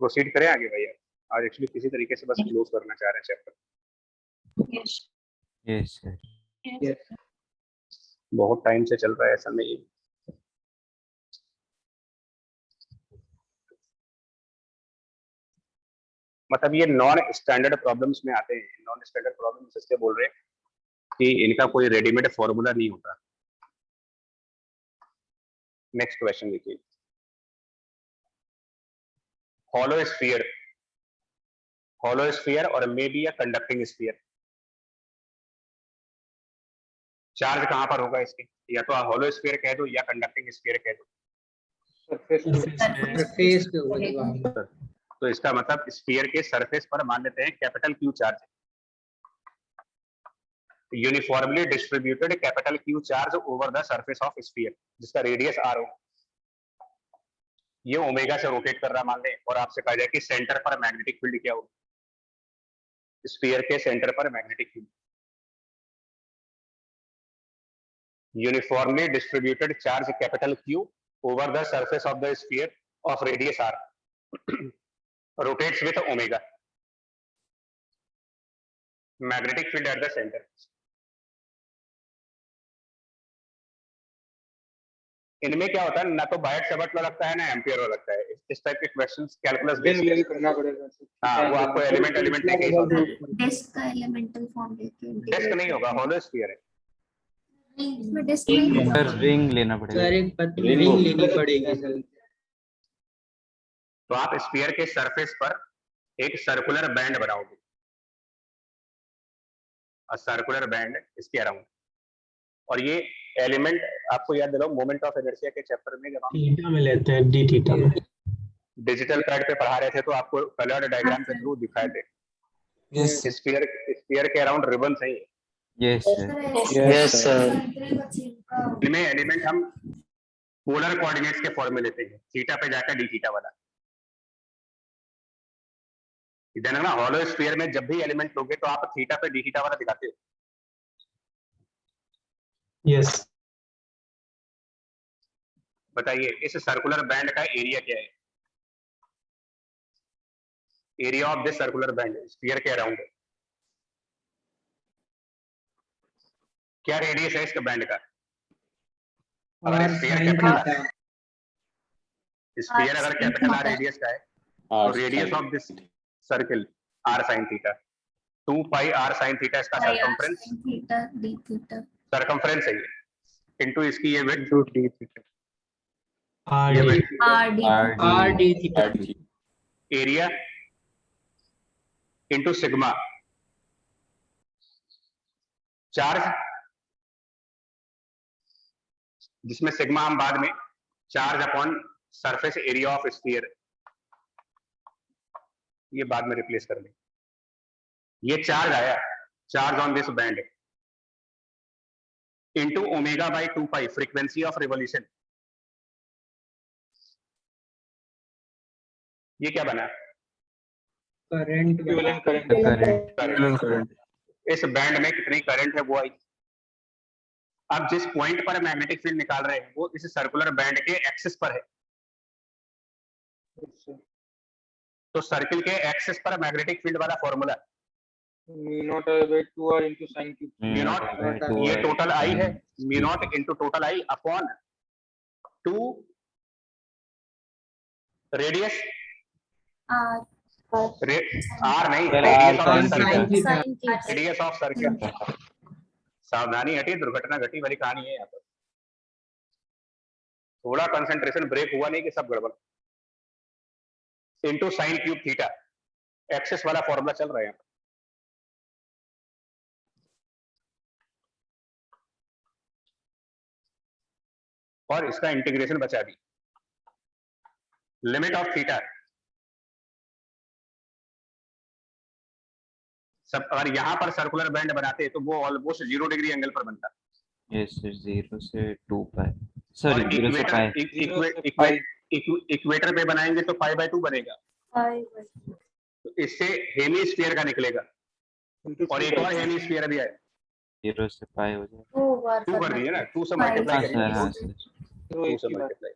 Proceed करें आगे भैया। आज एक्चुअली किसी तरीके से बस क्लोज करना चाह रहे हैं चैप्टर। Yes sir. बहुत टाइम से चल रहा है ऐसा नहीं। मतलब ये नॉन स्टैंडर्ड प्रॉब्लम्स में आते हैं। नॉन स्टैंडर्ड प्रॉब्लम्स इससे बोल रहे हैं कि इनका कोई रेडीमेड फॉर्मूला नहीं होता। नेक्स्ट क्वेश्चन देखिए। hollow sphere और may be a conducting sphere. Charge कहां पर होगा इसके? या तो hollow sphere कह दो या कंडक्टिंग स्फीयर कह दो। सरफेस पे होगा। तो इसका मतलब स्फीयर के सरफेस पर मान लेते हैं capital Q charge, uniformly distributed capital Q charge over the surface of sphere जिसका रेडियस आर हो। ये ओमेगा से रोटेट कर रहा मान लें, और आपसे कहा जाए कि सेंटर पर मैग्नेटिक फील्ड क्या होगा। स्फीयर के सेंटर पर magnetic field uniformly distributed charge capital Q over the surface of the sphere of radius R rotates with omega. Magnetic field at the center. इनमें क्या होता है, ना तो बायट सबट लगता है ना एम्पियर लगता है। इस टाइप के क्वेश्चंस कैलकुलस बेस्ड करना पड़ेगा। हाँ, वो आपको एलिमेंट लेके ही सॉल्व करना है। डिस्क का एलिमेंटल फॉर्म लेके डिस्क नहीं होगा, हॉलो स्फीयर है। इसमें डिस्क नहीं होगा। सर रिंग लेना पड़ेगा। सर एक रिंग लेनी पड़ेगी सर। तो आप स्फीयर के सरफेस पर एक सर्कुलर बैंड बनाओगे, सर्कुलर बैंड इसके अराउंड, और ये एलिमेंट आपको याद दिलाओ मोमेंट ऑफ इनर्शिया के चैप्टर में जब हम थीटा में लेते हैं, डी थीटा में डिजिटल पैड पे पढ़ा रहे थे तो आपको कलर्ड डायग्राम के थ्रू दिखाए थे। स्फीयर के अराउंड रिबन सही है। Yes sir. Yes sir. इनमें एलिमेंट हम पोलर कोऑर्डिनेट्स के फॉर्म में लेते हैं, थीटा पे जाकर डी थीटा वाला। इधर ना हॉलो स्फीयर में जब भी एलिमेंट लोगे तो आप थीटा पे डी थीटा वाला दिखाते हो। यस। बताइए इस सर्कुलर बैंड का एरिया क्या है? Area of this circular band sphere के अराउंड क्या रेडियस है इसका बैंड का? अगर और sphere sin capital theta sphere अगर sin capital R theta. Radius का है तो radius of this circle R sine theta 2 pi R sine theta इसका Pi r circumference sin theta d theta. Circumference है ये इनटू इसकी ये विड्थ टू डी थीटा ये width r d theta. r d theta area into sigma charge जिसमें sigma हम बाद में charge upon surface area of sphere ये बाद में रिप्लेस कर लें। ये चार्ज आया charge on this band into omega by 2 pi frequency of revolution. ये क्या बना? करंट इक्विवेलेंट करंट करंट इस बैंड में कितनी करंट है वो आई। अब जिस पॉइंट पर मैग्नेटिक फील्ड निकाल रहे हैं वो इस सर्कुलर बैंड के एक्सिस पर है, तो सर्किल के एक्सिस पर मैग्नेटिक फील्ड वाला formula mu naught by 2r into sin cube mu naught ये टोटल आई है mu naught into total I upon 2 radius r R नहीं radius of sin circle theta sin theta. Radius of circle. सावधानी हटी दुर्घटना घटी वाली कहानी है यहाँ पर। थोड़ा कंसंट्रेशन ब्रेक हुआ नहीं कि सब गड़बड़। Into sine cube theta axis वाला फॉर्मूला चल रहा है। और इसका इंटीग्रेशन बचा दी लिमिट ऑफ थीटा सब अगर यहां पर सर्कुलर बैंड बनाते तो वो ऑलमोस्ट 0 डिग्री एंगल पर बनता। यस सर 0 से 2 पाई सॉरी 0 से पाई इक्वेटर पे बनाएंगे तो पाई बाय 2 बनेगा। pi तो इससे हेमीस्फीयर का निकलेगा और एक और हेमीस्फीयर भी है 0 से पाई हो जाए 2 बार 2 कर दीजिए ना 2 से pi. मल्टीप्लाई हाँ करिए सर हाँ सर 2 से मल्टीप्लाई।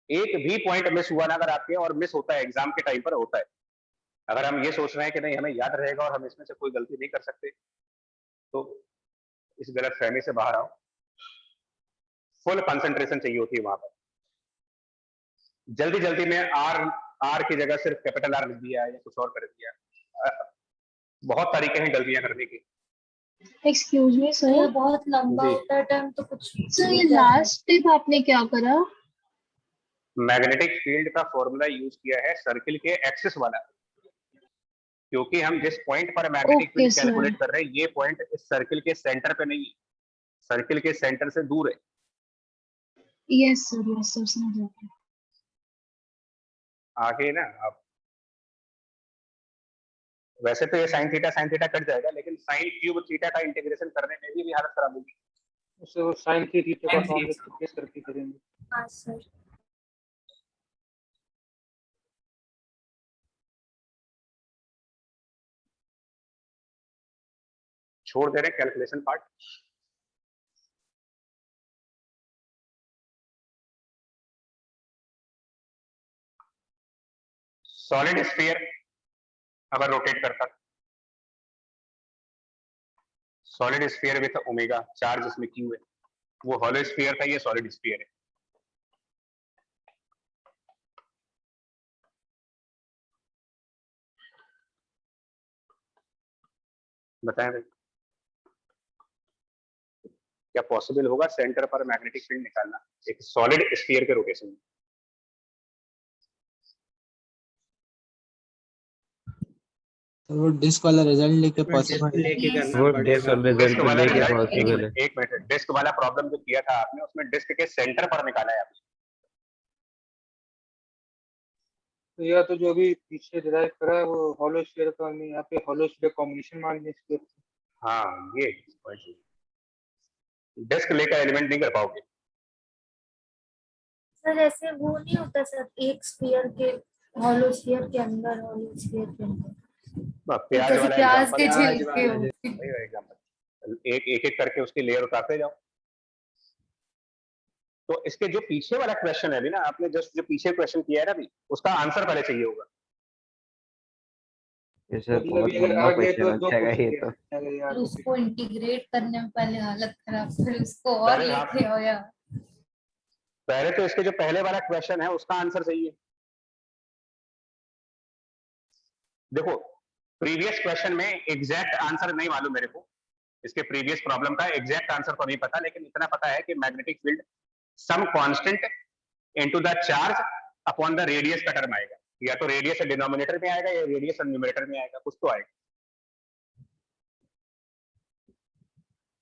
एक भी पॉइंट मिस हुआ ना अगर आपके और मिस होता है एग्जाम के टाइम पर होता है। अगर हम ये सोच रहे हैं कि नहीं हमें याद रहेगा और हम इसमें से कोई गलती नहीं कर सकते तो इस गलत फहमी से बाहर आओ। फुल कंसंट्रेशन चाहिए होती है वहां पर। जल्दी जल्दी में आर की जगह सिर्फ कैपिटल आर लिख दिया या कुछ और कर दिया। बहुत तरीके हैं गलतियां करने की। एक्सक्यूज मी ये सर बहुत लंबा जी। होता है टाइम तो कुछ सर ये लास्ट स्टेप आपने क्या करा? मैग्नेटिक फील्ड का फॉर्मूला यूज किया है सर्किल के एक्सिस वाला, क्योंकि हम जिस पॉइंट पर magnetic Okay, field sir. Calculate कर रहे हैं ये पॉइंट इस सर्किल के सेंटर पे नहीं है, सर्किल के सेंटर से दूर है। यस सर समझ गया। आगे ना आप वैसे तो ये साइन थीटा कट जाएगा लेकिन साइन क्यूब थीटा का इंटीग्रेशन करने में भी हालत खराब होगी। उससे sin थीटा का फॉर्मूला रिप्लेस करके करेंगे। हाँ सर छोड़ दे रहे कैलकुलेशन पार्ट। सॉलिड स्फीयर अगर रोटेट करता solid sphere with omega charge इसमें क्यू है, वो हॉलो स्फीयर था, ये सॉलिड स्फीयर है। बताएं भाई क्या पॉसिबल होगा सेंटर पर मैग्नेटिक फील्ड निकालना एक सॉलिड स्फीयर के रोटेशन में? तो वो डिस्क वाला रिजल्ट लेके पॉसिबल लेके करना वो पड़ेगा। डिस्क वाला एक मिनट डिस्क वाला प्रॉब्लम जो किया था आपने उसमें डिस्क के सेंटर पर निकाला है आपने। तो या तो जो भी पीछे डिराइव करा है वो हॉलो स्फीयर का हमने यहाँ पे हॉलो स्फीयर कॉम्बिनेशन मान लिया इसके। हाँ ये डिस्क लेकर एलिमेंट नहीं कर पाओगे। सर ऐसे वो नहीं होता सर एक स्फीयर के हॉलो स्फीयर के अंदर हॉलो स्फीयर के अंदर प्याज जैसे वाला प्याज example के है। छिलके होते हैं। वही एग्जांपल एक एक करके उसकी लेयर उतारते जाओ। तो इसके जो पीछे वाला क्वेश्चन है अभी ना आपने जस्ट जो पीछे क्वेश्चन किया है ना अभी उसका आंसर पहले चाहिए होगा। ये सर बहुत अगर लंबा आ गए क्वेश्चन तो दो हो जाएगा ये तो। अगर यार उसको इंटीग्रेट करने में पहले हालत खराब फिर उसको और पहले आप- लेके आओ यार। पहले तो इसके जो पहले वाला क्वेश्चन है उसका आंसर सही है। देखो प्रीवियस क्वेश्चन में एग्जैक्ट आंसर नहीं मालूम मेरे को, इसके प्रीवियस प्रॉब्लम का एग्जैक्ट आंसर तो नहीं पता, लेकिन इतना पता है कि magnetic field some constant into the charge upon the radius का टर्म आएगा, या तो रेडियस डिनोमिनेटर में आएगा या रेडियस न्यूमरेटर में आएगा, कुछ तो आएगा।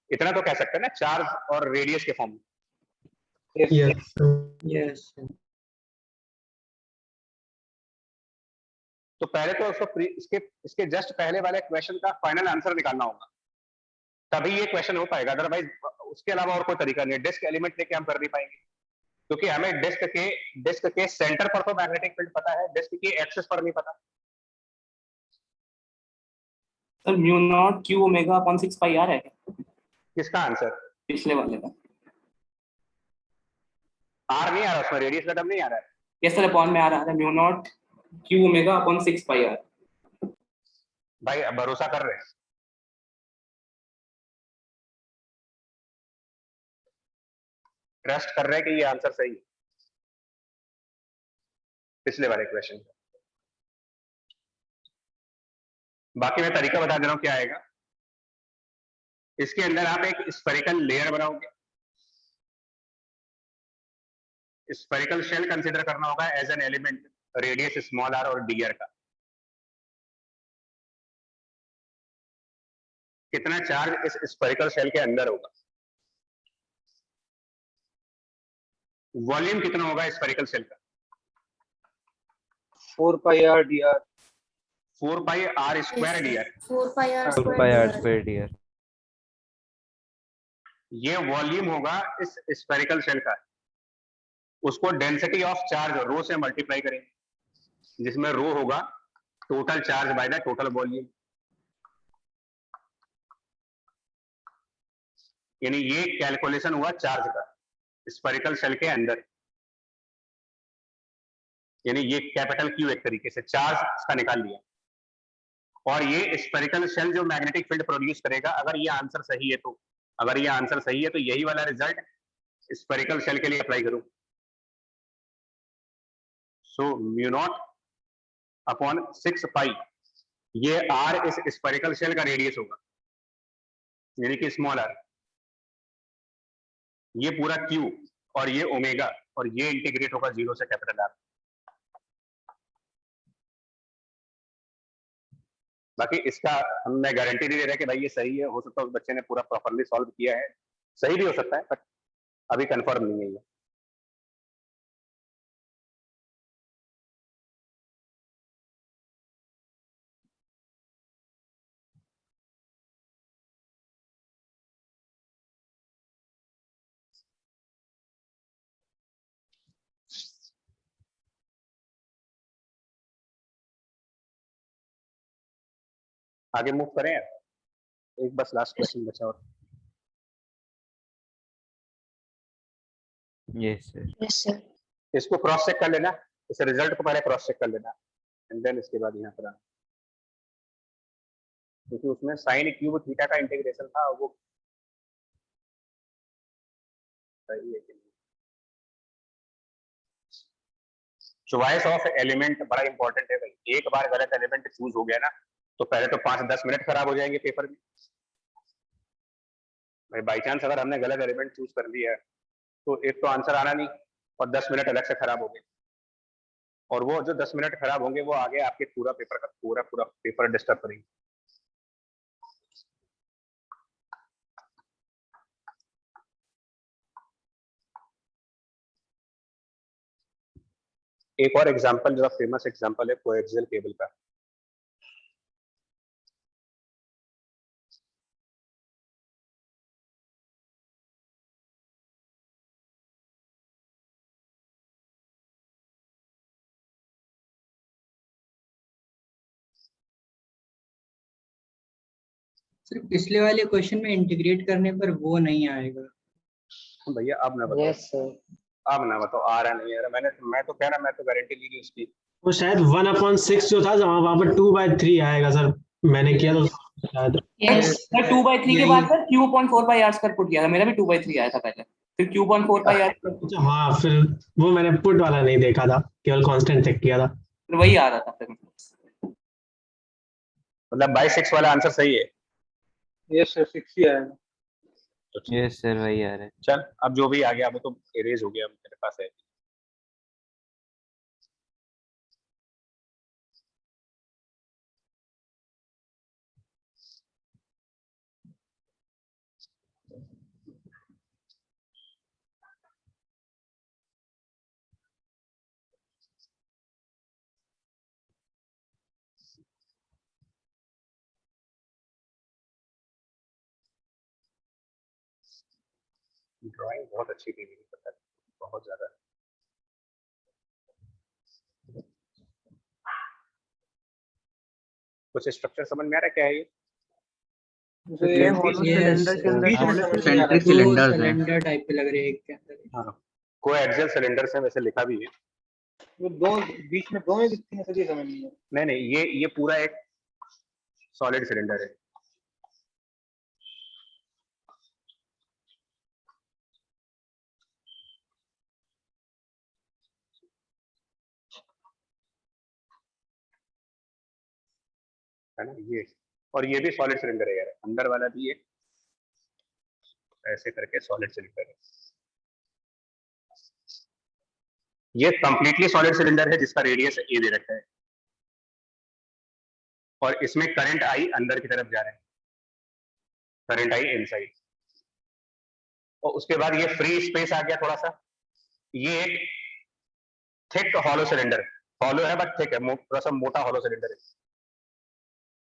इतना तो कह सकते हैं ना, चार्ज और रेडियस के फॉर्म में। यस यस तो पहले तो उसको इसके जस्ट पहले वाले क्वेश्चन का फाइनल आंसर निकालना होगा, तभी ये क्वेश्चन हो पाएगा, अदरवाइज उसके अलावा और कोई तरीका नहीं है। डिस्क एलिमेंट लेके हम कर नहीं पाएंगे, क्योंकि हमें डिस्क के सेंटर पर तो मैग्नेटिक फील्ड पता है, डिस्क के एक्सिस पर नहीं पता। Sir mu naught Q omega upon 6 pi R है क्या? किसका आंसर? पिछले वाले का। आर नहीं आ रहा उसमें, रेडियस का टर्म नहीं आ रहा है। यस सर, अपॉन में आ रहा है mu naught Q omega upon 6 pi R. भाई अब भरोसा कर रहे हैं, ट्रस्ट कर रहे हैं कि ये आंसर सही है पिछले वाले क्वेश्चन का। बाकी मैं तरीका बता दे रहा हूं क्या आएगा। इसके अंदर आप एक स्फेरिकल लेयर बनाओगे, स्फेरिकल शेल कंसीडर करना होगा as an element, radius small r और डी आर का। कितना चार्ज इस स्फेरिकल शेल के अंदर होगा, वॉल्यूम कितना होगा स्फेरिकल शेल का? 4 pi R D R. 4 pi R square D R. 4 pi R square D R. ये वॉल्यूम होगा इस स्फेरिकल शेल का, उसको डेंसिटी ऑफ चार्ज रो से मल्टीप्लाई करेंगे, जिसमें रो होगा total charge by the total volume. यानी ये कैलकुलेशन हुआ चार्ज का स्फेरिकल शेल के अंदर, यानी ये कैपिटल क्यू एक तरीके से चार्ज इसका निकाल लिया। और ये स्फेरिकल शेल जो मैग्नेटिक फील्ड प्रोड्यूस करेगा, अगर ये आंसर सही है तो, अगर ये आंसर सही है तो यही वाला रिजल्ट स्फेरिकल शेल के लिए अप्लाई करूं। सो म्यू नॉट अपॉन 6 पाई, ये आर इस स्फेरिकल शेल का रेडियस होगा, यानी कि स्मॉल आर, ये पूरा क्यू और ये ओमेगा, और ये इंटीग्रेट होगा 0 से कैपिटल आर। बाकी इसका मैं गारंटी नहीं दे रहा कि भाई ये सही है, हो सकता है उस बच्चे ने पूरा प्रॉपरली सॉल्व किया है, सही भी हो सकता है, बट अभी कंफर्म नहीं है ये। आगे मूव करें यार, एक बस लास्ट क्वेश्चन बचा और यस सर। इसको क्रॉस चेक कर लेना, इस रिजल्ट को पहले क्रॉस चेक कर लेना, एंड देन इसके बाद यहाँ पर आना, क्योंकि उसमें साइन क्यूब थीटा का इंटीग्रेशन था, वो सही है कि नहीं। चॉइस ऑफ एलिमेंट बड़ा इंपॉर्टेंट है भाई, एक बार गलत एलिमेंट चूज हो गया ना तो पहले तो 5-10 मिनट खराब हो जाएंगे पेपर में भाई। बाई चांस अगर हमने गलत एलिमेंट चूज कर लिया है तो एक तो आंसर आना नहीं, और 10 मिनट अलग से खराब हो गए, और वो जो 10 मिनट खराब होंगे वो आगे आपके पूरा पेपर का पूरा पेपर डिस्टर्ब करेंगे। एक और एग्जांपल जो फेमस एग्जांपल है कोएक्सियल केबल का। सिर्फ पिछले वाले क्वेश्चन में इंटीग्रेट करने पर वो नहीं आएगा भैया। अब ना बताओ, अब ना बताओ आ रहा नहीं आ रहा। मैं तो कह रहा, मैं तो गारंटी ली थी उसकी। वो शायद 1/6 जो था वहां पर 2/3 आएगा सर, मैंने किया तो शायद। सर 2/3 के बाद सर q/4 पाई r स्क्वायर पुट किया था, मेरा भी 2/3 आया था पहले। फिर Q.4 पाई आ रहा अच्छा हाँ, फिर वो मैंने पुट वाला नहीं देखा था, केवल कांस्टेंट चेक किया था। फिर वही आ रहा था फिर। मतलब बाई 6 वाला आंसर सही है। यस सर 6 ही आएगा। यस सर वही आ रहा है। चल अब जो भी आ गया वो तो इरेज हो गया, मेरे पास है। ड्राइंग बहुत अच्छी थी मेरी, पता है, बहुत ज्यादा। कुछ स्ट्रक्चर समझ में आ रहा है क्या है ये? ये hollow cylinder के अंदर बीच में solid समझ cylinder नहीं आ रहा दो cylinders हैं। सिलेंडर टाइप के लग रहे हैं एक के अंदर। हाँ, कोएक्सियल सिलेंडर्स है, वैसे लिखा भी है। वो दो बीच में दो में दिखती है सर, ये समझ नहीं है। नहीं नहीं, ये पूरा एक सॉलिड सिलेंडर है। है ना ये, और ये भी सॉलिड सिलेंडर है यार, अंदर वाला भी एक ऐसे करके सॉलिड सिलेंडर है। ये कंप्लीटली सॉलिड सिलेंडर है जिसका रेडियस ए दे रखा है, और इसमें करंट आई अंदर की तरफ जा रहा है, करंट आई इनसाइड। और उसके बाद ये फ्री स्पेस आ गया थोड़ा सा। ये एक थिक हॉलो सिलेंडर, हॉलो है बट थिक है, थोड़ा सा मोटा हॉलो सिलेंडर है।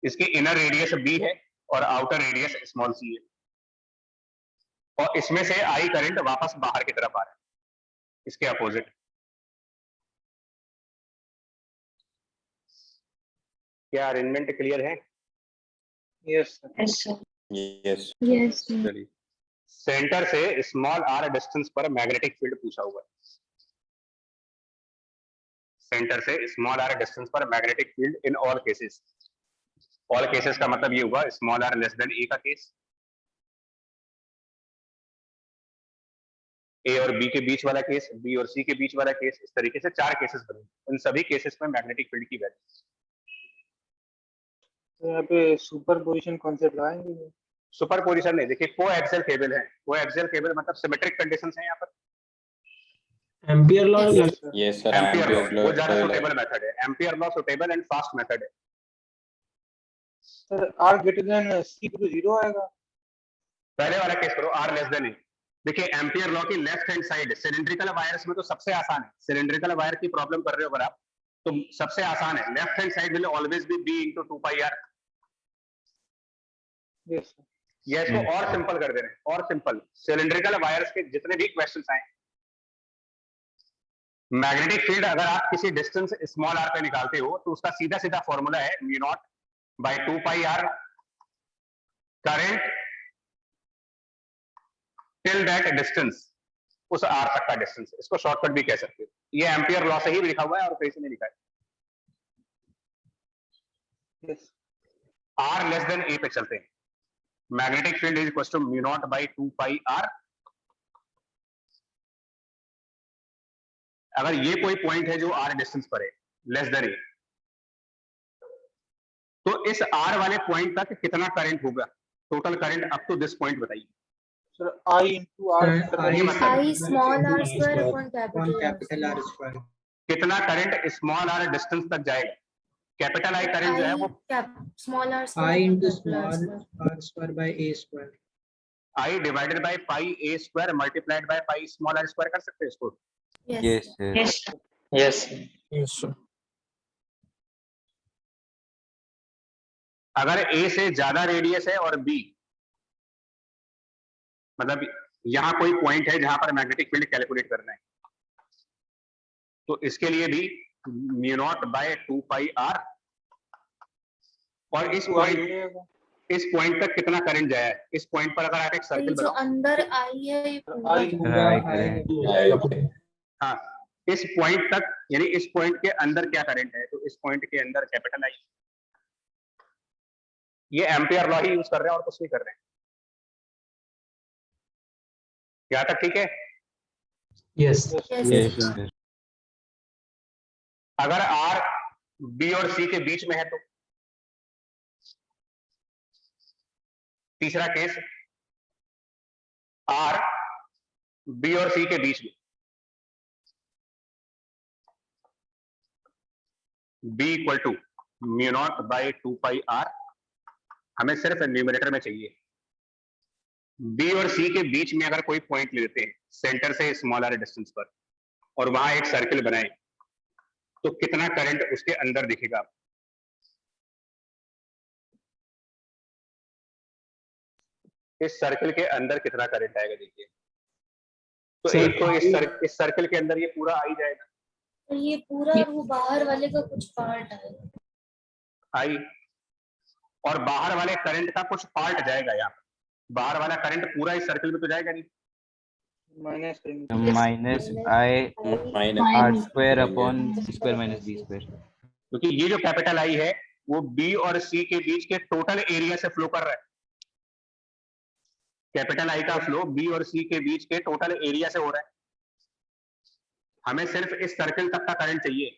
इसकी इनर रेडियस बी है और आउटर रेडियस स्मॉल सी है, और इसमें से आई करंट वापस बाहर की तरफ आ रहा है, इसके अपोजिट। क्या अरेंजमेंट क्लियर है? यस यस यस चलिए, सेंटर से स्मॉल आर डिस्टेंस पर मैग्नेटिक फील्ड पूछा हुआ है। सेंटर से स्मॉल आर डिस्टेंस पर magnetic field in all cases. All cases का मतलब ये हुआ स्मॉल आर लेस देन ए का केस, ए और बी के बीच वाला केस, बी और सी के बीच वाला केस, इस तरीके से 4 केसेस बने। उन सभी केसेस में मैग्नेटिक फील्ड की वैल्यू। तो यहाँ पे सुपरपोजिशन कॉन्सेप्ट लाएंगे। सुपरपोजिशन नहीं, देखिए कोएक्सियल केबल है, कोएक्सियल केबल मतलब सिमेट्रिक कंडीशंस हैं यहाँ पर। Ampere law yes sir, ampere law ampere वो ज्यादा सुटेबल मेथड है, ampere law suitable and fast method है। सर आर ग्रेटर देन सी तो 0 आएगा। पहले वाला केस करो, आर लेस देन ए। देखिए एम्पियर लॉ की left hand side cylindrical wires में तो सबसे आसान है, सिलिंड्रिकल वायर की प्रॉब्लम कर रहे हो अगर आप, तो सबसे आसान है, left hand side will always be B into 2 pi R. Yes ये इसको और सिंपल कर दे रहे हैं, और सिंपल। सिलिंड्रिकल वायर्स के जितने भी क्वेश्चंस आए, मैग्नेटिक फील्ड अगर आप किसी डिस्टेंस स्मॉल आर पे निकालते हो तो उसका सीधा सीधा फॉर्मूला है mu naught by 2 pi R current till that distance, उस आर तक का डिस्टेंस। इसको शॉर्टकट भी कह सकते हो, ये एम्पियर लॉ से ही लिखा हुआ है और कहीं से नहीं लिखा है। Yes R less than A पे चलते हैं। Magnetic field is equal to mu naught by 2 pi R. अगर ये कोई पॉइंट है जो आर डिस्टेंस पर है लेस देन ए, तो इस आर वाले पॉइंट तक कितना करंट होगा, total current up to this point बताइए। Sir I into R I small R square upon capital R square. कितना करंट स्मॉल आर डिस्टेंस तक जाएगा, कैपिटल आई करंट जो है वो small R I into small R square by A square. I divided by pi A square multiplied by pi small R square कर सकते हैं इसको। Yes yes sir. अगर ए से ज्यादा रेडियस है और बी, मतलब यहां कोई पॉइंट है जहां पर मैग्नेटिक फील्ड कैलकुलेट करना है, तो इसके लिए भी mu naught by 2 pi R. और इस पॉइंट तक कितना करंट जाया है, इस पॉइंट पर अगर आप एक सर्किल जो बनाओ, अंदर आई है ये पूरा हाँ, इस पॉइंट तक, यानी इस पॉइंट के अंदर क्या करंट है, तो इस पॉइंट के अंदर कैपिटल आई। ये एम्पियर लॉ ही यूज कर रहे हैं और कुछ नहीं कर रहे हैं। यहाँ तक ठीक है? Yes Yes. अगर R B और C के बीच में है तो तीसरा केस R B और C के बीच में, B equal to mu naught by 2 pi R, हमें सिर्फ न्यूमरेटर में चाहिए। B और C के बीच में अगर कोई पॉइंट ले लेते हैं सेंटर से स्मॉल r डिस्टेंस पर और वहां एक सर्किल बनाए तो कितना करंट उसके अंदर दिखेगा? इस सर्किल के अंदर कितना करंट आएगा देखिए। तो सर, एक तो इस सर्किल के अंदर ये पूरा आ ही जाएगा, तो ये पूरा वो बाहर वाले का कुछ पार्ट है आई, और बाहर वाले करंट का कुछ पार्ट जाएगा। यहाँ बाहर वाला करंट पूरा इस सर्किल में तो जाएगा नहीं, minus minus I R square upon square minus B square, क्योंकि ये जो कैपिटल आई है वो बी और सी के बीच के टोटल एरिया से फ्लो कर रहा है। कैपिटल आई का फ्लो बी और सी के बीच के टोटल एरिया से हो रहा है। हमें सिर्फ इस सर्किल तक का करंट चाहिए,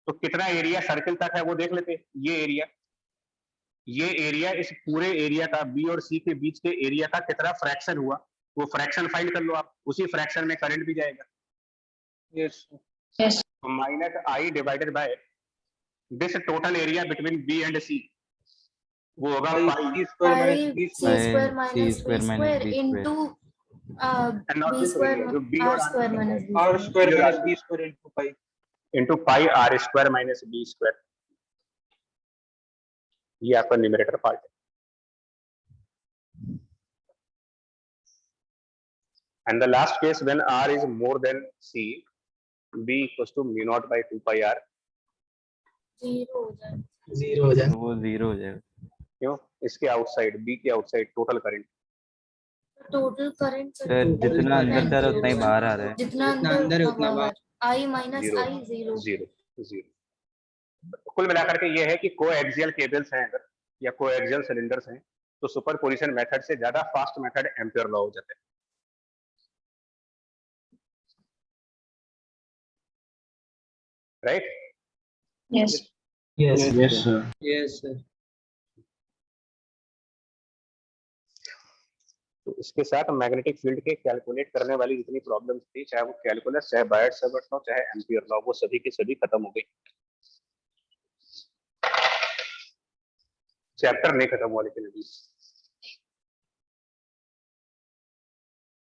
तो कितना एरिया सर्किल तक है वो देख लेते हैं। ये एरिया इस पूरे एरिया का बी और सी के बीच के एरिया का कितना फ्रैक्शन हुआ, वो फ्रैक्शन फाइंड कर लो आप। उसी फ्रैक्शन में करंट भी जाएगा। Yes minus I divided by this total area between B and C, वो होगा pi square minus B square into B square R square minus B square into pi R square minus B square. ये आपका numerator part है। And the last case when R is more than C, B equals to mu naught by 2 pi R. Zero हो जाए, zero हो जाए। वो zero हो जाएगा। क्यों? इसके आउटसाइड, B के outside total current, total current sir जितना अंदर जा रहा है उतना ही बाहर आ रहा है। जितना अंदर है उतना बाहर, आई माइनस जीरो आई जीरो। जीरो। कुल मिलाकर के ये है कि कोएक्सियल केबल्स हैं अगर या कोएक्सियल सिलेंडर्स हैं तो सुपरपोजिशन मेथड से ज्यादा फास्ट मेथड एम्पियर लॉ हो जाता है। राइट? Yes yes sir. तो इसके साथ मैग्नेटिक फील्ड के कैलकुलेट करने वाली जितनी प्रॉब्लम्स थी, चाहे वो कैलकुलस, चाहे बायट-सावर्त लॉ, चाहे एम्पियर लॉ, वो सभी की सभी खत्म हो गई। चैप्टर नहीं खत्म हुआ लेकिन अभी